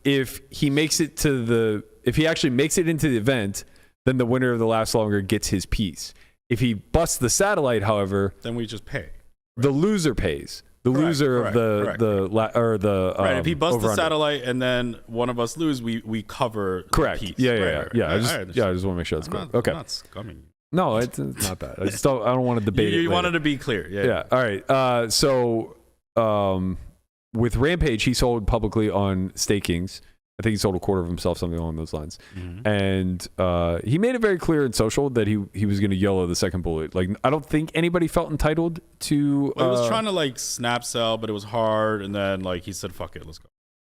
if he makes it if he actually makes it into the event, then the winner of the last longer gets his piece. If he busts the satellite, however, Then we just pay. the loser pays. The loser of the Right. If he busts the over-under. satellite and then one of us lose, we cover. Correct. The piece. Yeah. Right. I just want to make sure that's I'm correct. not, Okay. I'm not scumming you. No, it's not that. I don't want to debate it. You later. wanted to be clear. Yeah. All right. So with Rampage, he sold publicly on Stakings. I think he sold a quarter of himself, something along those lines. Mhm. And he made it very clear in social that he was going to YOLO the second bullet. Like, I don't think anybody felt entitled to. Well, he was trying to like snap sell, but it was hard. And then like he said, "Fuck it, let's go."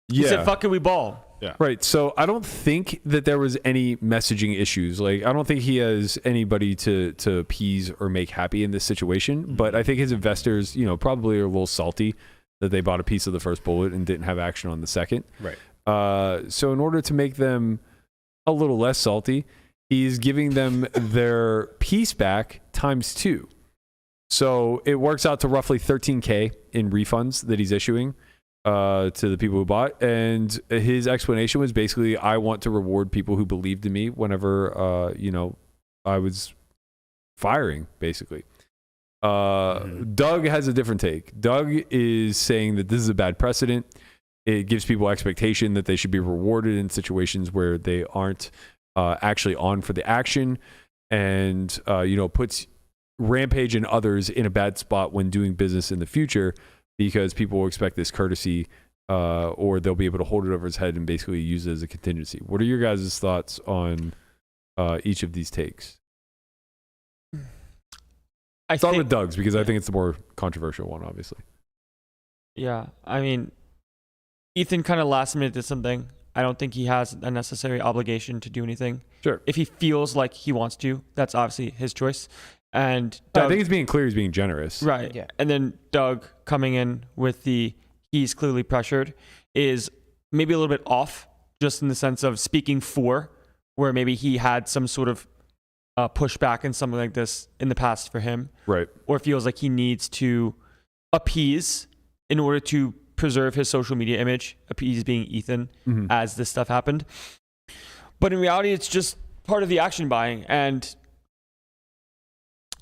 He said, "Fuck it, we ball." Yeah. Right. So I don't think that there was any messaging issues. Like, I don't think he has anybody to appease or make happy in this situation. But I think his investors, probably are a little salty that they bought a piece of the first bullet and didn't have action on the second. Right. So in order to make them a little less salty, he's giving them their piece back times 2. So it works out to roughly $13K in refunds that he's issuing to the people who bought. And his explanation was basically, I want to reward people who believed in me whenever, I was firing, basically. Doug has a different take. Doug is saying that this is a bad precedent. It gives people expectation that they should be rewarded in situations where they aren't actually on for the action, and puts Rampage and others in a bad spot when doing business in the future, because people will expect this courtesy, or they'll be able to hold it over his head and basically use it as a contingency. What are your guys' thoughts on each of these takes? Start with Doug's, because I think it's the more controversial one, obviously. Yeah, I mean, Ethan kind of last minute did something. I don't think he has a necessary obligation to do anything. Sure. If he feels like he wants to, that's obviously his choice. And Doug, I think he's being clear. He's being generous. right. Yeah. And then Doug coming in with he's clearly pressured is maybe a little bit off, just in the sense of speaking for, where maybe he had some sort of pushback in something like this in the past for him. Right. Or feels like he needs to appease in order to preserve his social media image, appease being Ethan, as this stuff happened. But in reality, it's just part of the action buying, and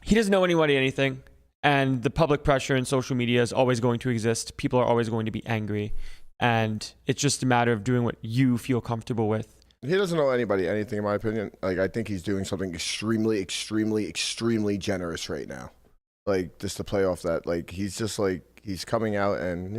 he doesn't know anybody anything, and the public pressure in social media is always going to exist. People are always going to be angry, and it's just a matter of doing what you feel comfortable with. He doesn't know anybody anything, in my opinion. Like, I think he's doing something extremely, extremely, extremely generous right now. Like, just to play off that. Like, he's just like, he's coming out and,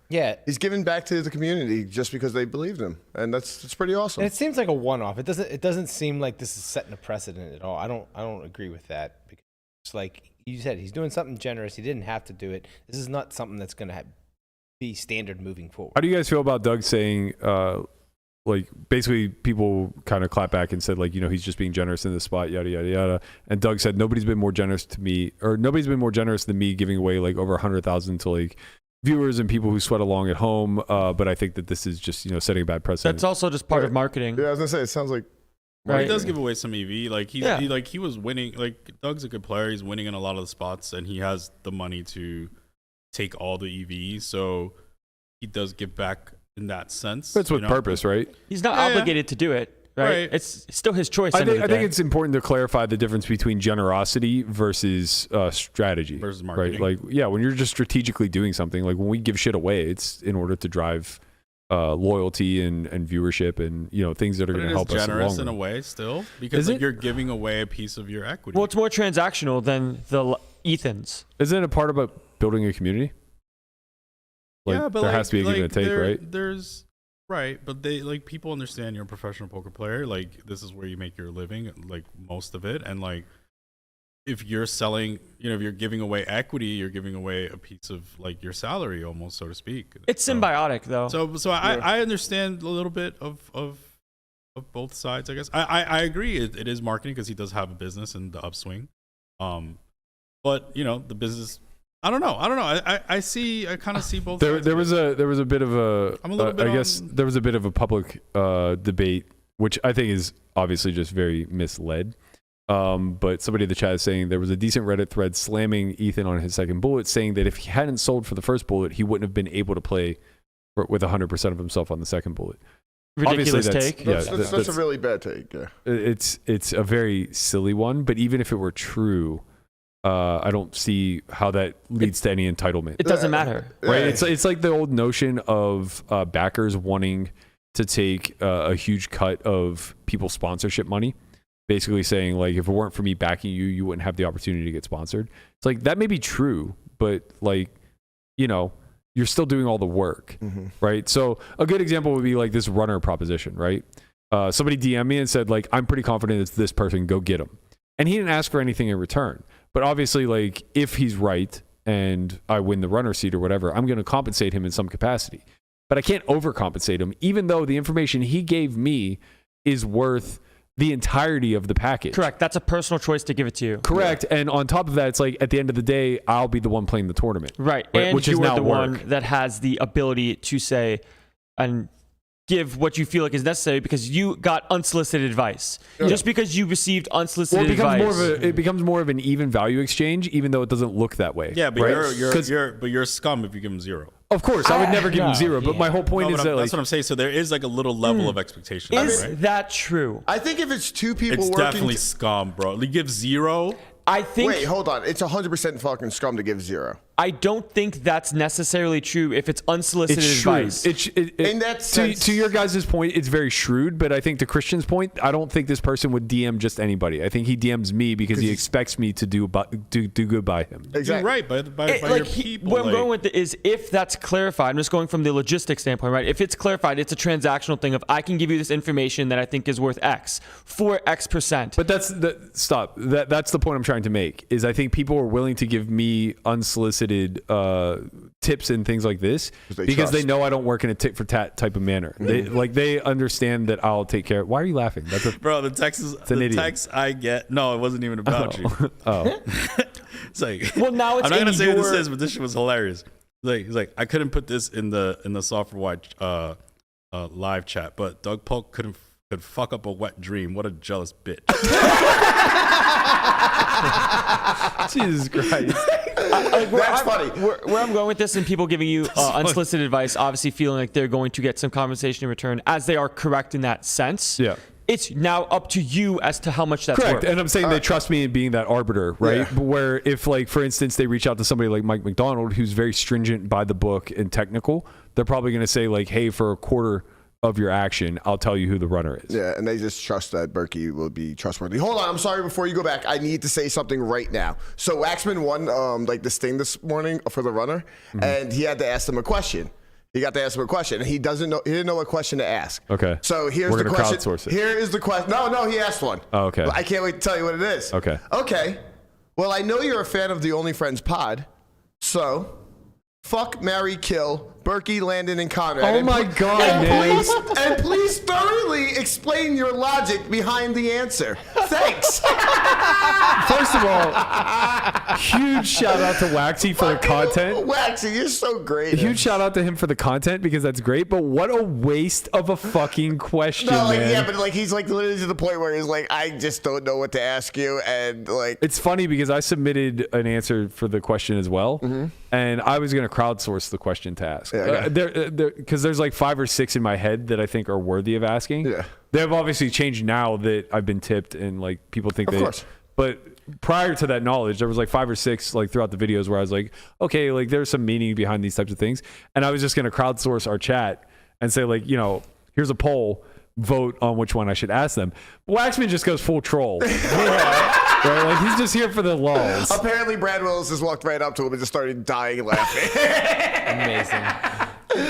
Yeah. he's giving back to the community just because they believed him. And that's pretty awesome. And it seems like a one-off. It doesn't seem like this is setting a precedent at all. I don't agree with that, because it's like you said, he's doing something generous. He didn't have to do it. This is not something that's going to be standard moving forward. How do you guys feel about Doug saying, like, basically people kind of clap back and said, like, he's just being generous in this spot, yada, yada, yada. And Doug said, nobody's been more generous than me giving away like over 100,000 to like viewers and people who sweat along at home. But I think that this is just, setting a bad precedent. That's also just part of marketing. Yeah, I was going to say, it sounds like... Right. He does give away some EV. Like he was winning. Like, Doug's a good player. He's winning in a lot of the spots, and he has the money to take all the EV. So he does give back in that sense. That's with purpose, right? He's not obligated to do it. right? It's still his choice. I think it's important to clarify the difference between generosity versus strategy. Versus marketing. Right? Like, yeah, when you're just strategically doing something, like when we give shit away, it's in order to drive loyalty and viewership and, you know, things that are going to help us. It's generous in a way still because like, you're giving away a piece of your equity. Well, it's more transactional than the Ethans. Isn't it a part about building a community? Like, yeah, but there has to be a give and a take, right? There's right, but they like people understand you're a professional poker player. Like this is where you make your living, like most of it, and like if you're selling, you know, if you're giving away equity, you're giving away a piece of like your salary, almost, so to speak. It's symbiotic, though. So I understand a little bit of both sides, I guess. I agree. It is marketing because he does have a business in the upswing. But you know, the business. I don't know. I kind of see both. There was a bit of a. I'm a little bit. I guess there was a bit of a public debate, which I think is obviously just very misled. But somebody in the chat is saying there was a decent Reddit thread slamming Ethan on his second bullet, saying that if he hadn't sold for the first bullet, he wouldn't have been able to play with 100% of himself on the second bullet. Ridiculous take. Yeah, that's a really bad take. Yeah, it's a very silly one. But even if it were true, I don't see how that leads to any entitlement. It doesn't matter, right? It's like the old notion of backers wanting to take a huge cut of people's sponsorship money. Basically saying, like, if it weren't for me backing you, you wouldn't have the opportunity to get sponsored. It's like, that may be true, but, like, you know, you're still doing all the work, right? So a good example would be, like, this runner proposition, right? Somebody DM'd me and said, like, I'm pretty confident it's this person, go get him. And he didn't ask for anything in return. But obviously, like, if he's right and I win the runner seat or whatever, I'm going to compensate him in some capacity. But I can't overcompensate him, even though the information he gave me is worth the entirety of the package. Correct. That's a personal choice to give it to you. Correct. Yeah. And on top of that, it's like at the end of the day, I'll be the one playing the tournament. Right. And which is now the work. one that has the ability to say and give what you feel like is necessary because you got unsolicited advice. Yeah. Just because you received unsolicited advice. It becomes more of an even value exchange, even though it doesn't look that way. Yeah, but right? you're a scum if you give him zero. Of course, I would never give him zero, but my whole point is that that's what I'm saying. So there is like a little level of expectation. Is right? that true? I think if it's two people it's working, definitely scum, bro. You give zero. I think. Wait, hold on. It's 100% fucking scum to give zero. I don't think that's necessarily true if it's unsolicited advice. In that sense, to your guys' point, it's very shrewd, but I think to Christian's point, I don't think this person would DM just anybody. I think he DMs me because he expects me to do good by him. Exactly. You're right, by your people. Where I'm going with it is if that's clarified, I'm just going from the logistics standpoint, right? If it's clarified, it's a transactional thing of I can give you this information that I think is worth X for X percent. But that's the point I'm trying to make, is I think people are willing to give me unsolicited tips and things like this because they know I don't work in a tit for tat type of manner. They understand that I'll take care of. Why are you laughing? Bro, the text I get. No, it wasn't even about you. Oh. It's like, well, now it's I'm not gonna say what this is, but this shit was hilarious. He's like, I couldn't put this in the Software Watch live chat, but Doug Polk could fuck up a wet dream. What a jealous bitch. Jesus Christ. That's funny. Where I'm going with this and people giving you unsolicited advice, obviously feeling like they're going to get some compensation in return, as they are correct in that sense. Yeah. It's now up to you as to how much that's correct. worth. And I'm saying they trust me in being that arbiter, right? Yeah. Where if, like, for instance, they reach out to somebody like Mike McDonald, who's very stringent by the book and technical, they're probably going to say, like, hey, for a quarter of your action, I'll tell you who the runner is. Yeah, and they just trust that Berkey will be trustworthy. Hold on, I'm sorry, before you go back, I need to say something right now. So Waxman won like this thing this morning for the runner, and he had to ask them a question. He got to ask him a question, and he didn't know what question to ask. Okay. So here's We're the gonna question. crowdsource it. Here is the question. No, he asked one. Oh, okay. I can't wait to tell you what it is. Okay. Okay. Well, I know you're a fan of the Only Friends pod, so fuck, marry, kill Berkey, Landon, and Conrad. Oh my God, man. And please thoroughly explain your logic behind the answer. Thanks. First of all, huge shout out to Waxy for the content. Waxy, you're so great. Huge shout out to him for the content because that's great, but what a waste of a fucking question, man. Yeah, but like he's like literally to the point where he's like, I just don't know what to ask you, and like it's funny because I submitted an answer for the question as well, and I was going to crowdsource the question to ask. Yeah, because there's like 5 or 6 in my head that I think are worthy of asking. Yeah. they've obviously changed now that I've been tipped and like people think Of course. But prior to that knowledge, there was like 5 or 6 like throughout the videos where I was like, okay, like there's some meaning behind these types of things, and I was just gonna crowdsource our chat and say like, here's a poll, vote on which one I should ask them. Waxman just goes full troll. Right? Like he's just here for the lulls. Apparently, Brad Willis just walked right up to him and just started dying laughing. Amazing.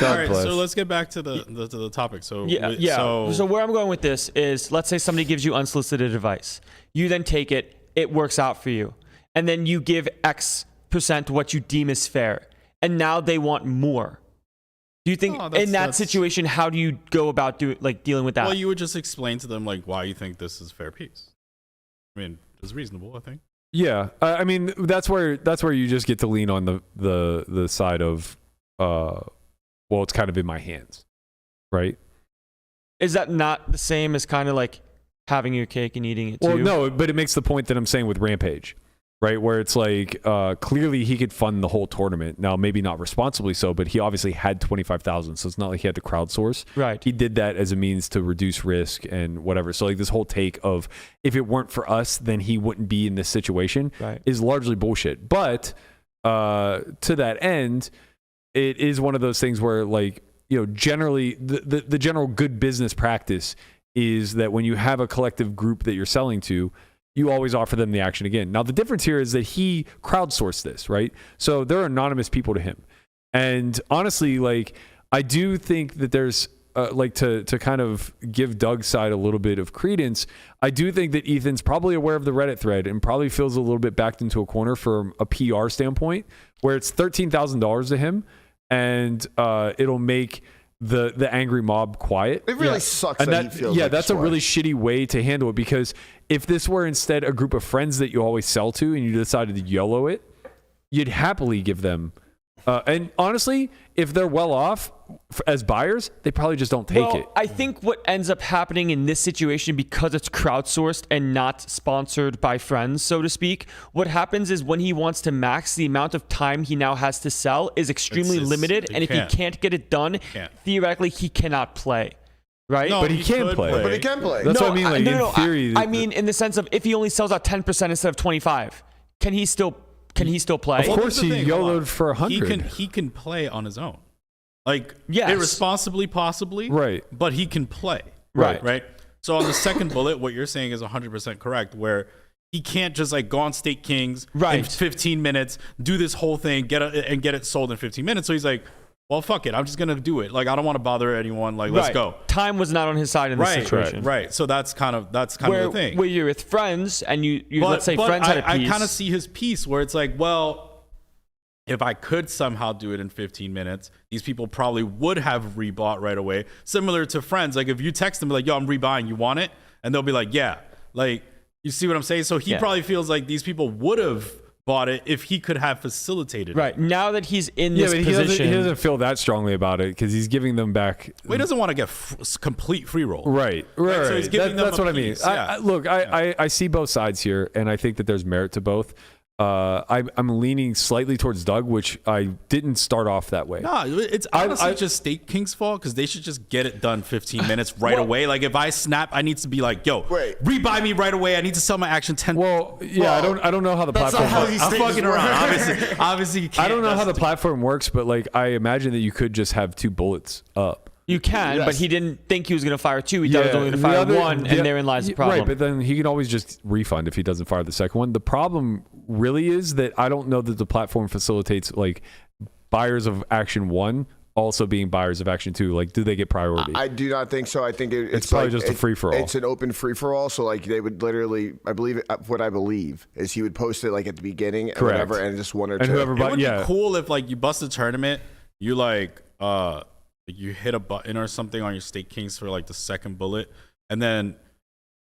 All right, so let's get back to the topic. So So where I'm going with this is, let's say somebody gives you unsolicited advice. You then take it. It works out for you, and then you give X% what you deem is fair, and now they want more. Do you think in that situation, how do you go about dealing with that? Well, you would just explain to them like why you think this is fair piece. I mean, it's reasonable, I think. Yeah, I mean that's where you just get to lean on the side of well, it's kind of in my hands, right? Is that not the same as kind of like having your cake and eating it too? Well, no, but it makes the point that I'm saying with Rampage, right? Where it's like clearly he could fund the whole tournament. Now, maybe not responsibly so, but he obviously had 25,000, so it's not like he had to crowdsource. Right. He did that as a means to reduce risk and whatever. So like this whole take of if it weren't for us, then he wouldn't be in this situation is largely bullshit. But to that end, it is one of those things where like, generally the general good business practice is that when you have a collective group that you're selling to, you always offer them the action again. Now, the difference here is that he crowdsourced this, right? So there are anonymous people to him. And honestly, like, I do think that there's, to kind of give Doug's side a little bit of credence, I do think that Ethan's probably aware of the Reddit thread and probably feels a little bit backed into a corner from a PR standpoint, where it's $13,000 to him, and it'll make the angry mob quiet. It really sucks that he feels like that's a really shitty way to handle it, because if this were instead a group of friends that you always sell to and you decided to YOLO it, you'd happily give them and honestly, if they're well off as buyers, they probably just don't take it. I think what ends up happening in this situation, because it's crowdsourced and not sponsored by friends, so to speak, what happens is when he wants to max, the amount of time he now has to sell is extremely limited. And if he can't get it done, theoretically, he cannot play. Right? No, but he can play. But he can play. That's what I mean. Like, in theory. I mean, in the sense of if he only sells out 10% instead of 25, can he still play? Of course, he YOLO'd for 100. He can play on his own. Like, yes. irresponsibly, possibly. Right. But he can play. Right. So on the second bullet, what you're saying is 100% correct, where he can't just like go on State Kings in 15 minutes, do this whole thing, get it sold in 15 minutes. So he's like, well, fuck it. I'm just going to do it. Like, I don't want to bother anyone. Like, let's go. Time was not on his side in this situation. Right. So that's kind of the thing. Where you're with friends and let's say friends had a piece. I kind of see his piece where it's like, well, if I could somehow do it in 15 minutes, these people probably would have rebought right away. Similar to friends. Like, if you text them like, yo, I'm rebuying, you want it? And they'll be like, yeah. Like, you see what I'm saying? So he probably feels like these people would have bought it if he could have facilitated it. Now that he's in this position. He doesn't feel that strongly about it because he's giving them back. Well, he doesn't want to get complete free roll. Right. So he's giving them that's what piece. I mean. I see both sides here, and I think that there's merit to both. I'm leaning slightly towards Doug, which I didn't start off that way. No, it's honestly just State King's fault, because they should just get it done 15 minutes right away. Like, if I snap, I need to be like, yo, rebuy me right away. I need to sell my action 10. I don't know how the platform works. I'm fucking around. Obviously, you can't. I don't know how the platform works, but like, I imagine that you could just have 2 bullets up. You can, but he didn't think he was going to fire 2. He thought he was only going to fire 1, and therein lies the problem. Right, but then he can always just refund if he doesn't fire the second one. The problem really is that I don't know that the platform facilitates like buyers of Action 1 also being buyers of Action 2. Like, do they get priority? I do not think so. I think it's probably just a free-for-all. It's an open free-for-all. So, like, they would literally, I believe is he would post it, like, at the beginning and whatever, and just 1 or 2. It would be cool if, like, you bust a tournament, you, like, you hit a button or something on your State Kings for like the second bullet, and then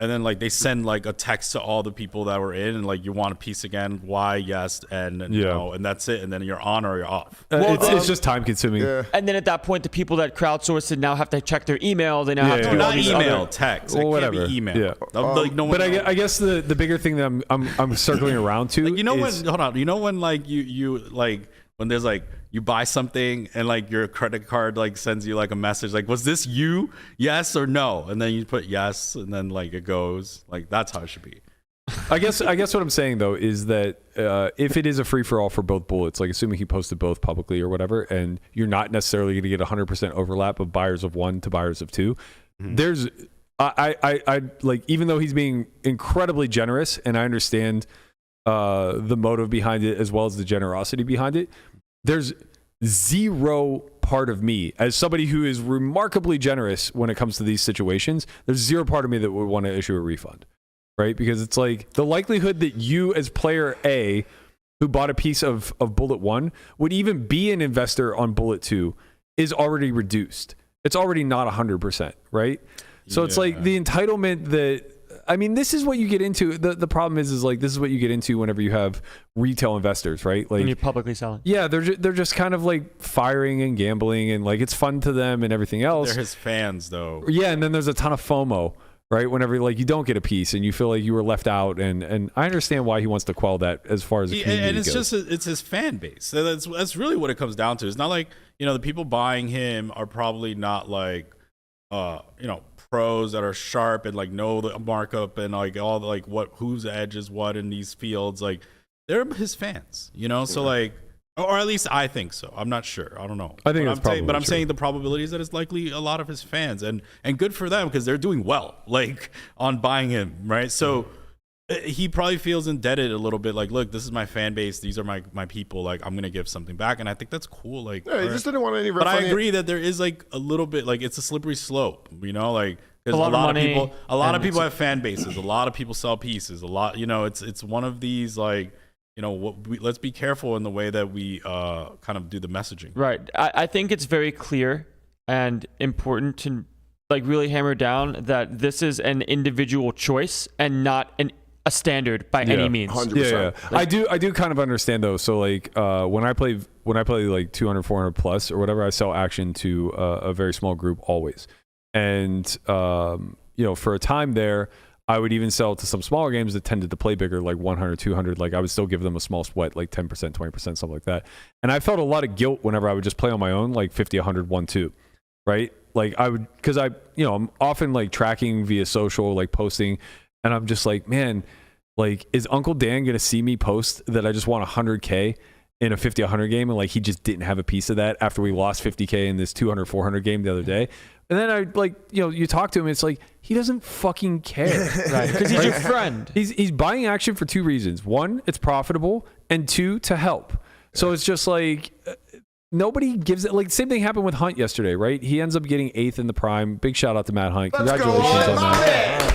like they send like a text to all the people that were in, and like, you want a piece again, why, yes, and and that's it, and then you're on or you're off. It's just time consuming. And then at that point, the people that crowdsourced it now have to check their email. They now have to do all not these email, text, or whatever. Can't be email. Yeah. Like, no one. But I guess the bigger thing that I'm circling around to like, when like you like when there's like you buy something and like your credit card like sends you like a message like, was this you? Yes or no? And then you put yes, and then like it goes. Like that's how it should be. I guess what I'm saying though is that if it is a free for all for both bullets, like assuming he posted both publicly or whatever, and you're not necessarily going to get 100% overlap of buyers of one to buyers of two, there's I like, even though he's being incredibly generous, and I understand the motive behind it as well as the generosity behind it, there's zero part of me as somebody who is remarkably generous when it comes to these situations. There's zero part of me that would want to issue a refund, right? Because it's like the likelihood that you as player A who bought a piece of bullet 1 would even be an investor on bullet 2 is already reduced. It's already not 100%, right? So it's like the entitlement that, I mean, this is what you get into. The problem is like, this is what you get into whenever you have retail investors, right? Like, when you're publicly selling. Yeah, they're just kind of like firing and gambling, and like it's fun to them and everything else. They're his fans though. Yeah, and then there's a ton of FOMO, right? Whenever like you don't get a piece and you feel like you were left out, and I understand why he wants to quell that as far as the community and it's goes. just it's his fan base. So that's really what it comes down to. It's not like, you know, the people buying him are probably not like you know, pros that are sharp and like know the markup and like all the, like what whose edge is what in these fields. Like they're his fans, you know. So like, or at least I think so. I'm not sure. I don't know. I think that's probably but I'm true. saying the probability is that it's likely a lot of his fans, and good for them because they're doing well, like on buying him, right? So he probably feels indebted a little bit. Like, look, this is my fan base. These are my people. Like, I'm gonna give something back, and I think that's cool. Like, Yeah, he just didn't want any. but I agree that there is like a little bit like it's a slippery slope, you know, like because a lot of people have fan bases. A lot of people sell pieces. A lot, you know, it's one of these like, you know, let's be careful in the way that we kind of do the messaging. Right. I think it's very clear and important to like really hammer down that this is an individual choice and not a standard by any means. 100%. Yeah. I do kind of understand though. So like when I play like 200, 400 plus or whatever, I sell action to a very small group always. And you know, for a time there, I would even sell to some smaller games that tended to play bigger, like 100, 200. Like I would still give them a small sweat, like 10%, 20%, something like that. And I felt a lot of guilt whenever I would just play on my own, like 50, 100, 1, 2, right? Like I would, because you know, I'm often like tracking via social, like posting. And I'm just like, man, like, is Uncle Dan going to see me post that I just won 100K in a 50, 100 game? And like, he just didn't have a piece of that after we lost 50K in this 200, 400 game the other day. And then I like, you know, you talk to him, it's like, he doesn't fucking care. Right. Because he's your friend. He's buying action for two reasons. One, it's profitable. And two, to help. So it's just like, nobody gives it. Like, same thing happened with Hunt yesterday, right? He ends up getting 8th in the prime. Big shout out to Matt Hunt. Congratulations on that.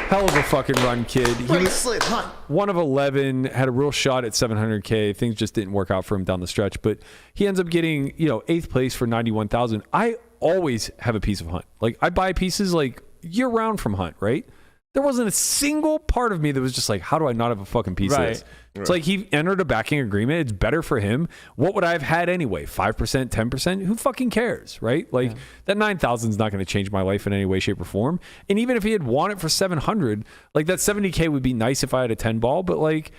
Hell of a fucking run, kid. He was Slit Hunt. 1 of 11, had a real shot at 700K. Things just didn't work out for him down the stretch, but he ends up getting, you know, 8th place for 91,000. I always have a piece of Hunt. Like, I buy pieces like year round from Hunt, right? There wasn't a single part of me that was just like, how do I not have a fucking piece of this? It's like he entered a backing agreement. It's better for him. What would I have had anyway? 5%, 10%? Who fucking cares, right? Like that 9,000 is not going to change my life in any way, shape, or form. And even if he had won it for 700, like that 70K would be nice if I had a 10 ball, but like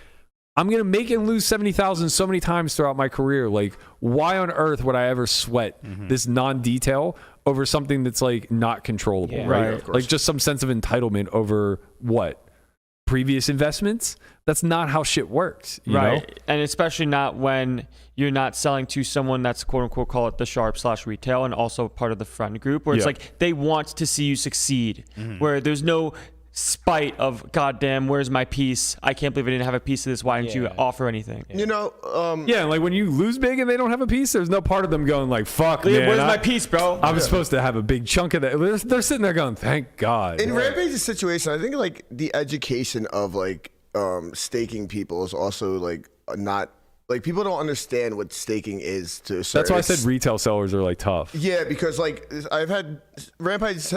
I'm going to make and lose 70,000 so many times throughout my career. Like, why on earth would I ever sweat this non-detail over something that's like not controllable, right? Like just some sense of entitlement over what? Previous investments? That's not how shit works, you know? And especially not when you're not selling to someone that's quote unquote, call it the sharp / retail, and also part of the friend group where it's like they want to see you succeed, where there's no spite of goddamn, where's my piece? I can't believe I didn't have a piece of this. Why didn't you offer anything? You know, like when you lose big and they don't have a piece, there's no part of them going like, fuck, man, where's my piece, bro? I was supposed to have a big chunk of that. They're sitting there going, thank God. in Rampage's situation, I think like the education of like staking people is also like not like people don't understand what staking is to a certain. That's why I said retail sellers are like tough. Yeah, because like I've had Rampage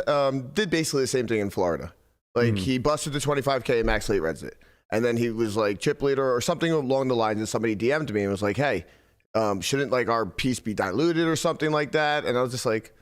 did basically the same thing in Florida. Like he busted the 25K and max late reds it. And then he was like chip leader or something along the lines, and somebody DM'd me and was like, hey, shouldn't like our piece be diluted or something like that? And I was just like,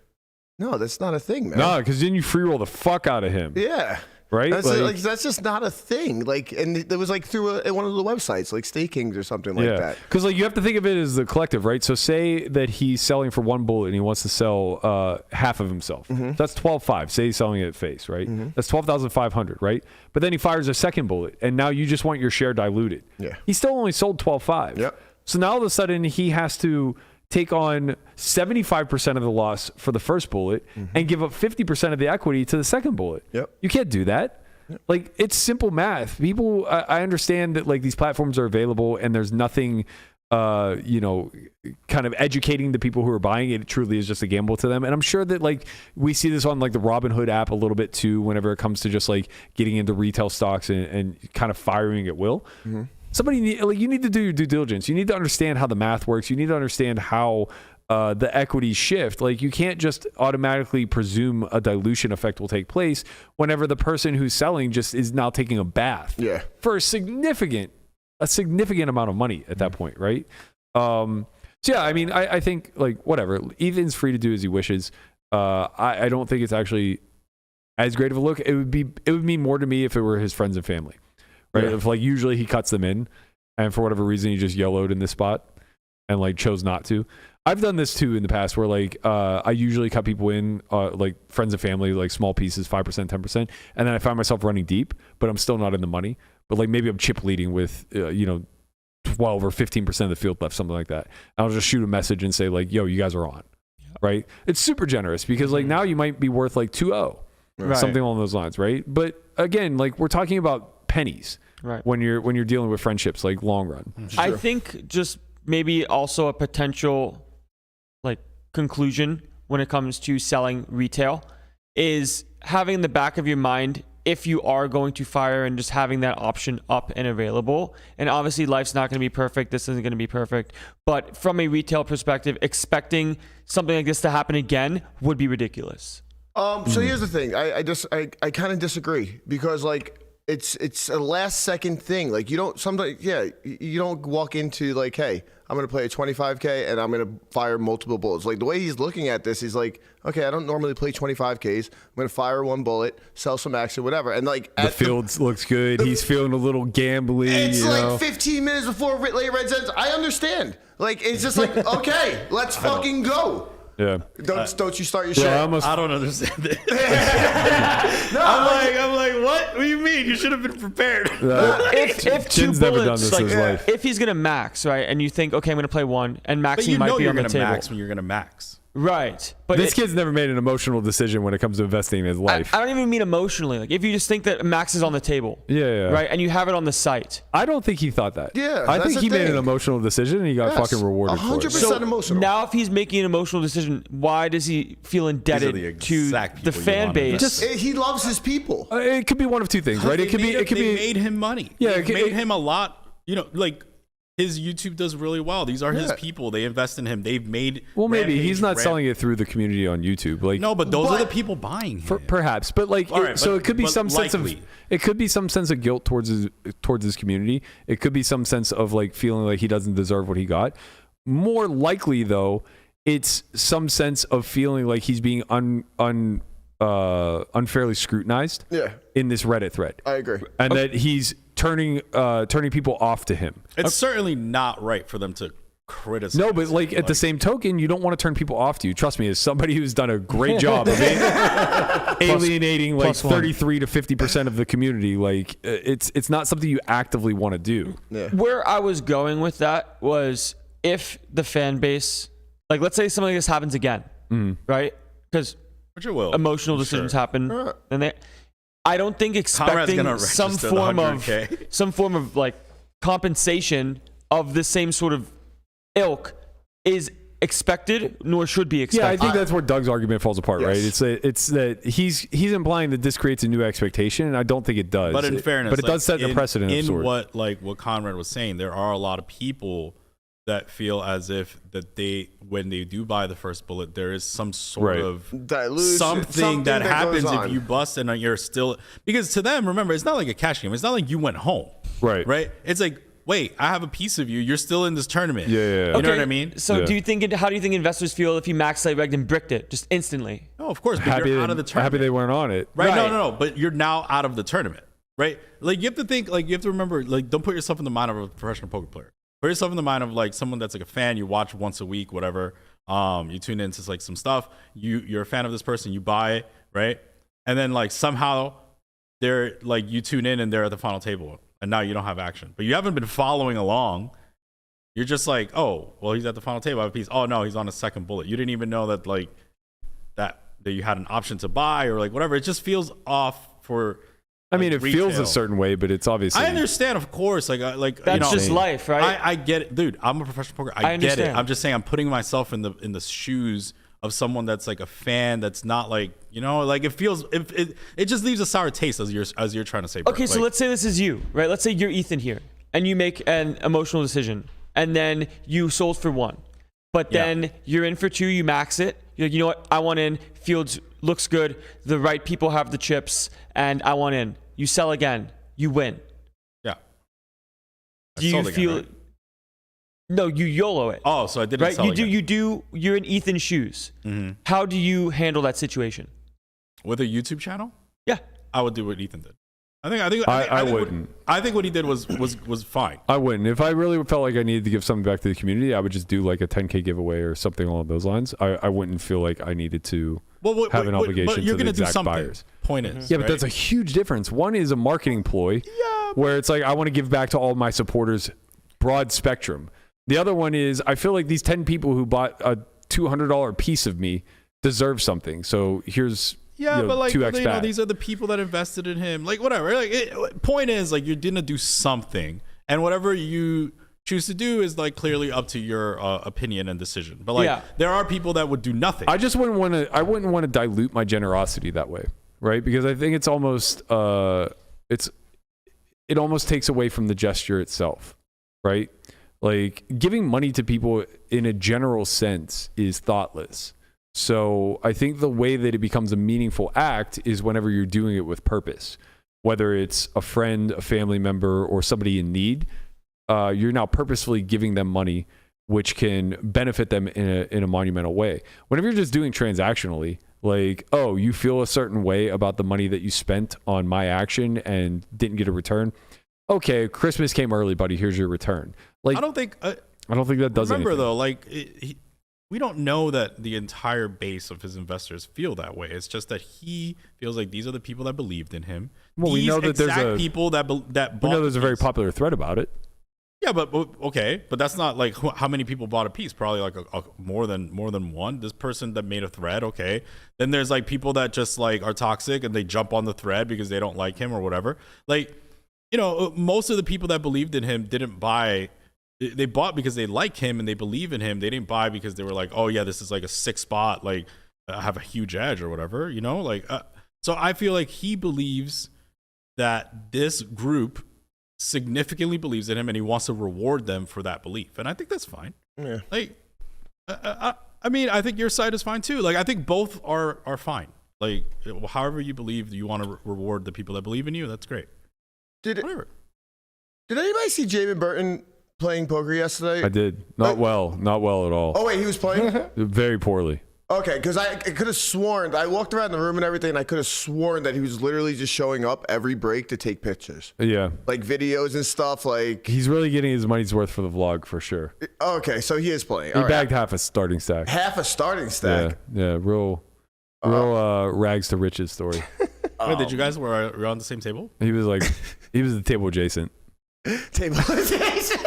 no, that's not a thing, man. No, because then you free roll the fuck out of him. Yeah. right? That's just not a thing. Like, and it was like through one of the websites, like Stakings or something like that. Because like you have to think of it as the collective, right? So say that he's selling for one bullet and he wants to sell half of himself. So that's 12.5. Say he's selling it at face, right? That's 12,500, right? But then he fires a second bullet, and now you just want your share diluted. Yeah. He still only sold 12.5. Yep. So now all of a sudden he has to take on 75% of the loss for the first bullet and give up 50% of the equity to the second bullet. Yep. You can't do that. Yep. Like, it's simple math. People, I understand that like these platforms are available and there's nothing, kind of educating the people who are buying it. It truly is just a gamble to them. And I'm sure that like we see this on like the Robinhood app a little bit too, whenever it comes to just like getting into retail stocks and kind of firing at will. You need to do your due diligence. You need to understand how the math works. You need to understand how the equities shift. Like, you can't just automatically presume a dilution effect will take place whenever the person who's selling just is now taking a bath for a significant amount of money at that point, right? So yeah, I mean, I think like whatever. Ethan's free to do as he wishes. I don't think it's actually as great of a look. It would mean more to me if it were his friends and family. Right. If like usually he cuts them in and for whatever reason he just yellowed in this spot and like chose not to. I've done this too in the past where like I usually cut people in like friends and family, like small pieces, 5%, 10%. And then I find myself running deep, but I'm still not in the money. But like maybe I'm chip leading with, 12 or 15% of the field left, something like that. And I'll just shoot a message and say like, yo, you guys are on. Yep. Right. It's super generous because like now you might be worth like 2-0, something along those lines. Right. But again, like we're talking about pennies, right? When you're dealing with friendships, like long run. Sure. I think just maybe also a potential like conclusion when it comes to selling retail is having in the back of your mind if you are going to fire and just having that option up and available. And obviously life's not going to be perfect. This isn't going to be perfect. But from a retail perspective, expecting something like this to happen again would be ridiculous. So here's the thing. I kind of disagree because like it's a last second thing. Like you don't walk into like, hey, I'm going to play a 25K and I'm going to fire multiple bullets. Like the way he's looking at this, he's like, okay, I don't normally play 25Ks. I'm going to fire one bullet, sell some action, whatever. And like the field looks good. He's feeling a little gambly. It's like 15 minutes before late red ends. I understand. Like it's just like, okay, let's fucking go. Yeah. Don't you start your shit. I don't understand it. I'm like, what? What do you mean? You should have been prepared. If two Jin's never done bullets, this in his life. if he's gonna max, right, and you think, okay, I'm gonna play one, and maxing might be on the table. You're gonna max when you're gonna max. Right. But this kid's never made an emotional decision when it comes to investing in his life. I don't even mean emotionally. Like if you just think that max is on the table. Yeah. Right, and you have it on the site. I don't think he thought that. Yeah, I think he made an emotional decision and he got fucking rewarded 100% for it. 100% emotional. Now if he's making an emotional decision, why does he feel indebted to the fan base? He loves his people. It could be one of two things, right? It could be they made him money. Yeah, it made him a lot. Like his YouTube does really well. These are his people. They invest in him. They've made. Well, maybe he's not selling it through the community on YouTube. Like no, but those are the people buying him. Perhaps, but like, so it could be some sense of guilt towards his community. It could be some sense of like feeling like he doesn't deserve what he got. More likely, though, it's some sense of feeling like he's being unfairly scrutinized. In this Reddit thread. I agree, and that he's turning people off to him. It's certainly not right for them to criticize. No, but like at the same token, you don't want to turn people off to you. Trust me, as somebody who's done a great job of alienating like 33 to 50% of the community, like it's not something you actively want to do. Yeah. Where I was going with that was if the fan base, like let's say something like this happens again, right? Because emotional decisions happen, and I don't think expecting some form of like compensation of the same sort of ilk is expected, nor should be expected. Yeah, I think that's where Doug's argument falls apart, right? It's that he's implying that this creates a new expectation, and I don't think it does. But in fairness, but it does set the precedent. In what Conrad was saying, there are a lot of people that feel as if that when they do buy the first bullet, there is some sort of dilution, something that happens if you bust and you're still, because to them, remember, it's not like a cash game. It's not like you went home. Right. It's like wait, I have a piece of you. You're still in this tournament. Yeah. You know what I mean? So how do you think investors feel if you max site regged and bricked it just instantly? No, of course, but you're out of the tournament. Happy they weren't on it. Right? No. But you're now out of the tournament, right? Like, you have to think, like, you have to remember, like, don't put yourself in the mind of a professional poker player. Put yourself in the mind of, like, someone that's like a fan. You watch once a week, whatever. You tune into like some stuff. You're a fan of this person. You buy it, right? And then like somehow they're like, you tune in and they're at the final table, and now you don't have action, but you haven't been following along. You're just like, oh, well, he's at the final table. I have a piece. Oh no, he's on a second bullet. You didn't even know that like that you had an option to buy or like whatever. It just feels off for. I mean, like, it feels a certain way, but it's obviously. I understand, of course. Like that's you know, just life, right? I get it, dude. I'm a professional poker. I get it. I'm just saying, I'm putting myself in the shoes of someone that's like a fan. That's not like, you know, like it feels. It just leaves a sour taste as you're trying to say. Bro. Okay, so let's say this is you, right? Let's say you're Ethan here, and you make an emotional decision, and then you sold for 1, but then you're in for 2. You max it. You're like, you know what? I want in. Fields looks good. The right people have the chips, and I want in. You sell again. You win. Yeah. Do you feel? Right? No, you YOLO it. Oh, so I didn't. Right? Sell again. You do. You're in Ethan's shoes. Mm-hmm. How do you handle that situation? With a YouTube channel? Yeah, I would do what Ethan did. I wouldn't. I think what he did was fine. I wouldn't. If I really felt like I needed to give something back to the community, I would just do like a 10K giveaway or something along those lines. I wouldn't feel like I needed to have an obligation to the exact buyers. Point is, yeah, but that's a huge difference. One is a marketing ploy, where it's like I want to give back to all my supporters, broad spectrum. The other one is I feel like these 10 people who bought a $200 piece of me deserve something. So here's. Yeah, but like, 2x these are the people that invested in him. Like, whatever. Like, point is, like, you're gonna do something, and whatever you choose to do is like clearly up to your opinion and decision. But like, there are people that would do nothing. I just wouldn't want to. I wouldn't want to dilute my generosity that way, right? Because I think it's almost it almost takes away from the gesture itself, right? Like giving money to people in a general sense is thoughtless. So I think the way that it becomes a meaningful act is whenever you're doing it with purpose, whether it's a friend, a family member, or somebody in need. You're now purposefully giving them money, which can benefit them in a monumental way. Whenever you're just doing transactionally, like, oh, you feel a certain way about the money that you spent on my action and didn't get a return. Okay, Christmas came early, buddy. Here's your return. Like, I don't think that does anything. Remember though, like. We don't know that the entire base of his investors feel that way. It's just that he feels like these are the people that believed in him. Well, we know that there's people that bought. We know there's a very popular thread about it. Yeah, but okay, but that's not like how many people bought a piece. Probably like more than one. This person that made a thread, okay. Then there's like people that just like are toxic and they jump on the thread because they don't like him or whatever. Like, you know, most of the people that believed in him didn't buy. They bought because they like him and they believe in him. They didn't buy because they were like, oh yeah, this is like a 6 spot, like I have a huge edge or whatever, you know, like, so I feel like he believes that this group significantly believes in him and he wants to reward them for that belief. And I think that's fine. Yeah. Like, I mean, I think your side is fine too. Like, I think both are fine. Like, however you believe you want to reward the people that believe in you, that's great. Did anybody see Jamin Burton playing poker yesterday? I did. Not well at all. Oh wait, he was playing? Very poorly. Okay, because I could have sworn, I walked around the room and everything, and I could have sworn that he was literally just showing up every break to take pictures. Yeah. Like videos and stuff. Like he's really getting his money's worth for the vlog for sure. Okay, so he is playing. He bagged half a starting stack. Half a starting stack? Yeah, real rags to riches story. Wait, did you guys were on the same table? He was the table adjacent. Table adjacent.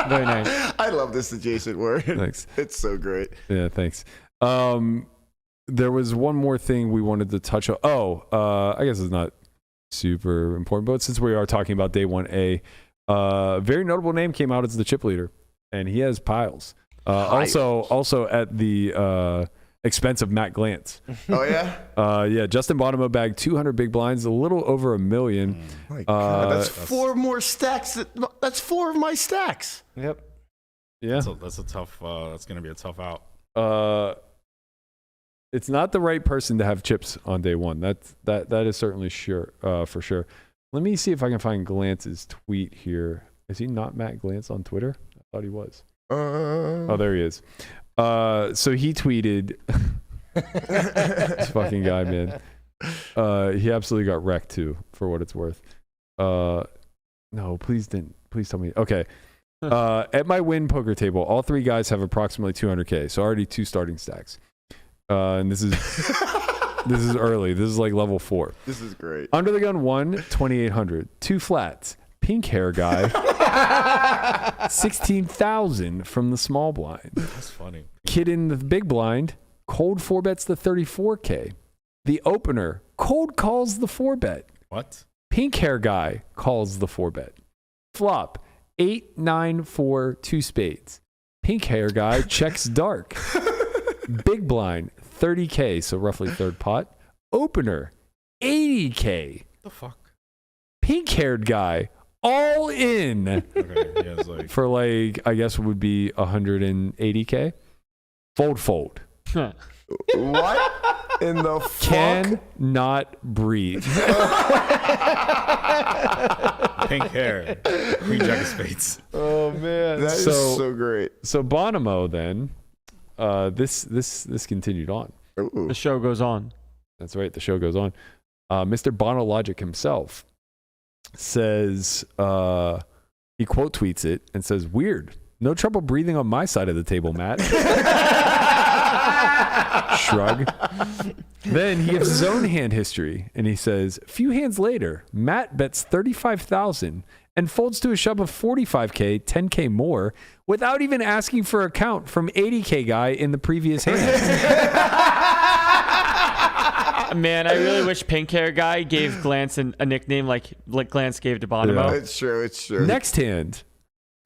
Very nice. I love this adjacent word. Thanks. It's so great. Yeah, thanks. There was one more thing we wanted to touch on. I guess it's not super important, but since we are talking about day 1A, very notable name came out as the chip leader, and he has piles. Also at the expense of Matt Glantz. Oh yeah. Yeah. Justin Bonomo bagged 200 big blinds, a little over $1 million. My God, that's 4 more stacks. That's 4 of my stacks. Yep. Yeah. That's a tough. That's gonna be a tough out. It's not the right person to have chips on day one. That is certainly for sure. Let me see if I can find Glantz's tweet here. Is he not Matt Glantz on Twitter? I thought he was. Oh, Oh, there he is. So he tweeted. This fucking guy, man. He absolutely got wrecked too, for what it's worth. No, please tell me. Okay. At my win poker table, all three guys have approximately 200K. So already 2 starting stacks. And this is this is early. This is like level 4. this is great. Under the gun 1, 2,800. 2 flats. Pink hair guy. 16,000 from the small blind. That's funny. Kid in the big blind. Cold 4-bets the 34K. The opener cold calls the 4-bet. What? Pink hair guy calls the 4-bet. Flop 8, 9, 4, 2 spades. Pink hair guy checks dark. Big blind 30K, so roughly third pot. Opener 80K. The fuck? Pink haired guy all in Okay, yeah, it's like for like I guess would be 180K. Fold. What in the fuck? Cannot breathe. pink hair, queen jack of spades. Oh man, That is so great. So Bonomo then, this continued on. Ooh. The show goes on. That's right. The show goes on. Mr. Bonologic himself says he quote tweets it and says, "Weird. No trouble breathing on my side of the table, Matt." Shrug. Then he gives his own hand history and he says, "Few hands later, Matt bets 35,000 and folds to a shove of 45K, 10K more, without even asking for a count from 80K guy in the previous hand." Man, I really wish pink hair guy gave Glantz a nickname like Glantz gave to Bonomo. Yeah. It's true. It's true. Next hand,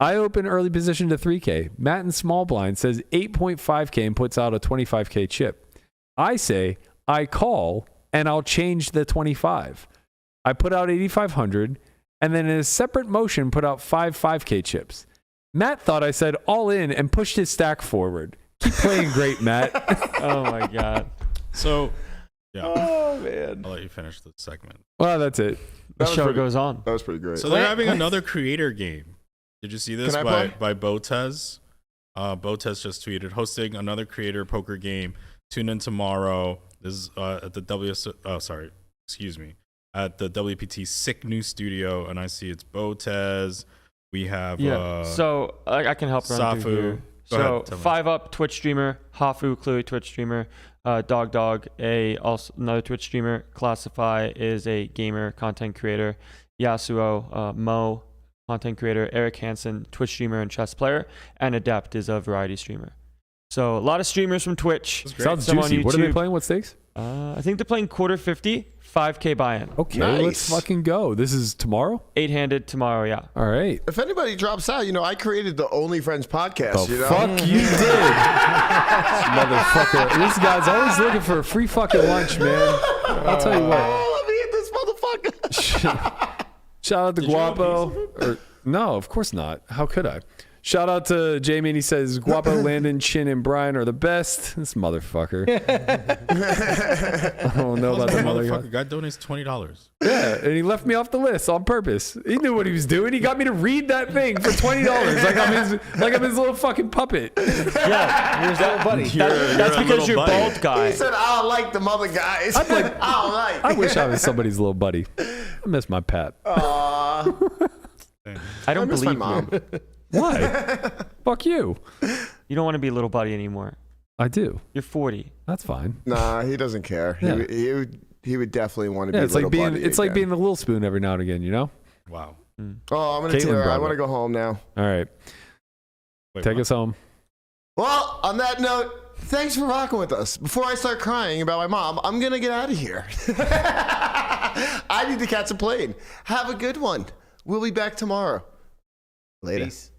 I open early position to 3K. Matt in small blind says 8.5K and puts out a 25K chip. I say, I call and I'll change the 25. I put out 8,500 and then in a separate motion put out 5K chips. Matt thought I said all in and pushed his stack forward. Keep playing great, Matt. Oh my God. So, yeah. Oh man. I'll let you finish the segment. Well, that's it. The was show pretty- goes on. That was pretty great. So they're having another creator game. Did you see this Can I by Botez? Botez just tweeted, hosting another creator poker game. Tune in tomorrow. This is at the at the WPT Sick New Studio, and I see it's Botez. We have So I can help run through Safu. here. Go So ahead, tell me. 5up Twitch streamer, Hafu Clearly Twitch streamer, Dog also another Twitch streamer. Classify is a gamer content creator. Yasuo Mo content creator. Eric Hansen Twitch streamer and chess player, and Adept is a variety streamer. So a lot of streamers from Twitch. That's great. Sounds Some on juicy. What are they YouTube. playing? What stakes? I think they're playing quarter 50, 5K buy-in. Okay, Nice. let's fucking go. This is tomorrow? 8-handed tomorrow, yeah. All right. if anybody drops out, I created the Only Friends podcast. The you know? fuck you did, motherfucker. This guy's always looking for a free fucking lunch, man. I'll tell you what. Oh, let me hit this motherfucker. Shout out to Did you have a Guapo. No, of course not. How could I? Shout out to Jamie, and he says, Guapo, Landon, Chin, and Brian are the best. This motherfucker. I don't know about the that motherfucker motherfucker. guy donates $20. Yeah, and he left me off the list on purpose. He knew what he was doing. He got me to read that thing for $20. like I'm his little fucking puppet. Yeah, Here's little buddy. that's a because little you're buddy. bald guy. He said, I don't like them other guys. I don't like. I wish I was somebody's little buddy. I miss my pap. Aw. I don't I miss my believe mom. you. Why? Fuck you. You don't want to be a little buddy anymore. I do. You're 40. That's fine. Nah, he doesn't care. Yeah. He would definitely want to Yeah, be it's little like being buddy it's like again. being the little spoon every now and again, you know? Wow. Oh, I'm gonna Caitlin tell you. brought I it want to up. go home now. All right. Wait, Take what? us home. Well, on that note, thanks for rocking with us. Before I start crying about my mom, I'm gonna get out of here. I need to catch a plane. Have a good one. We'll be back tomorrow. Later. Peace.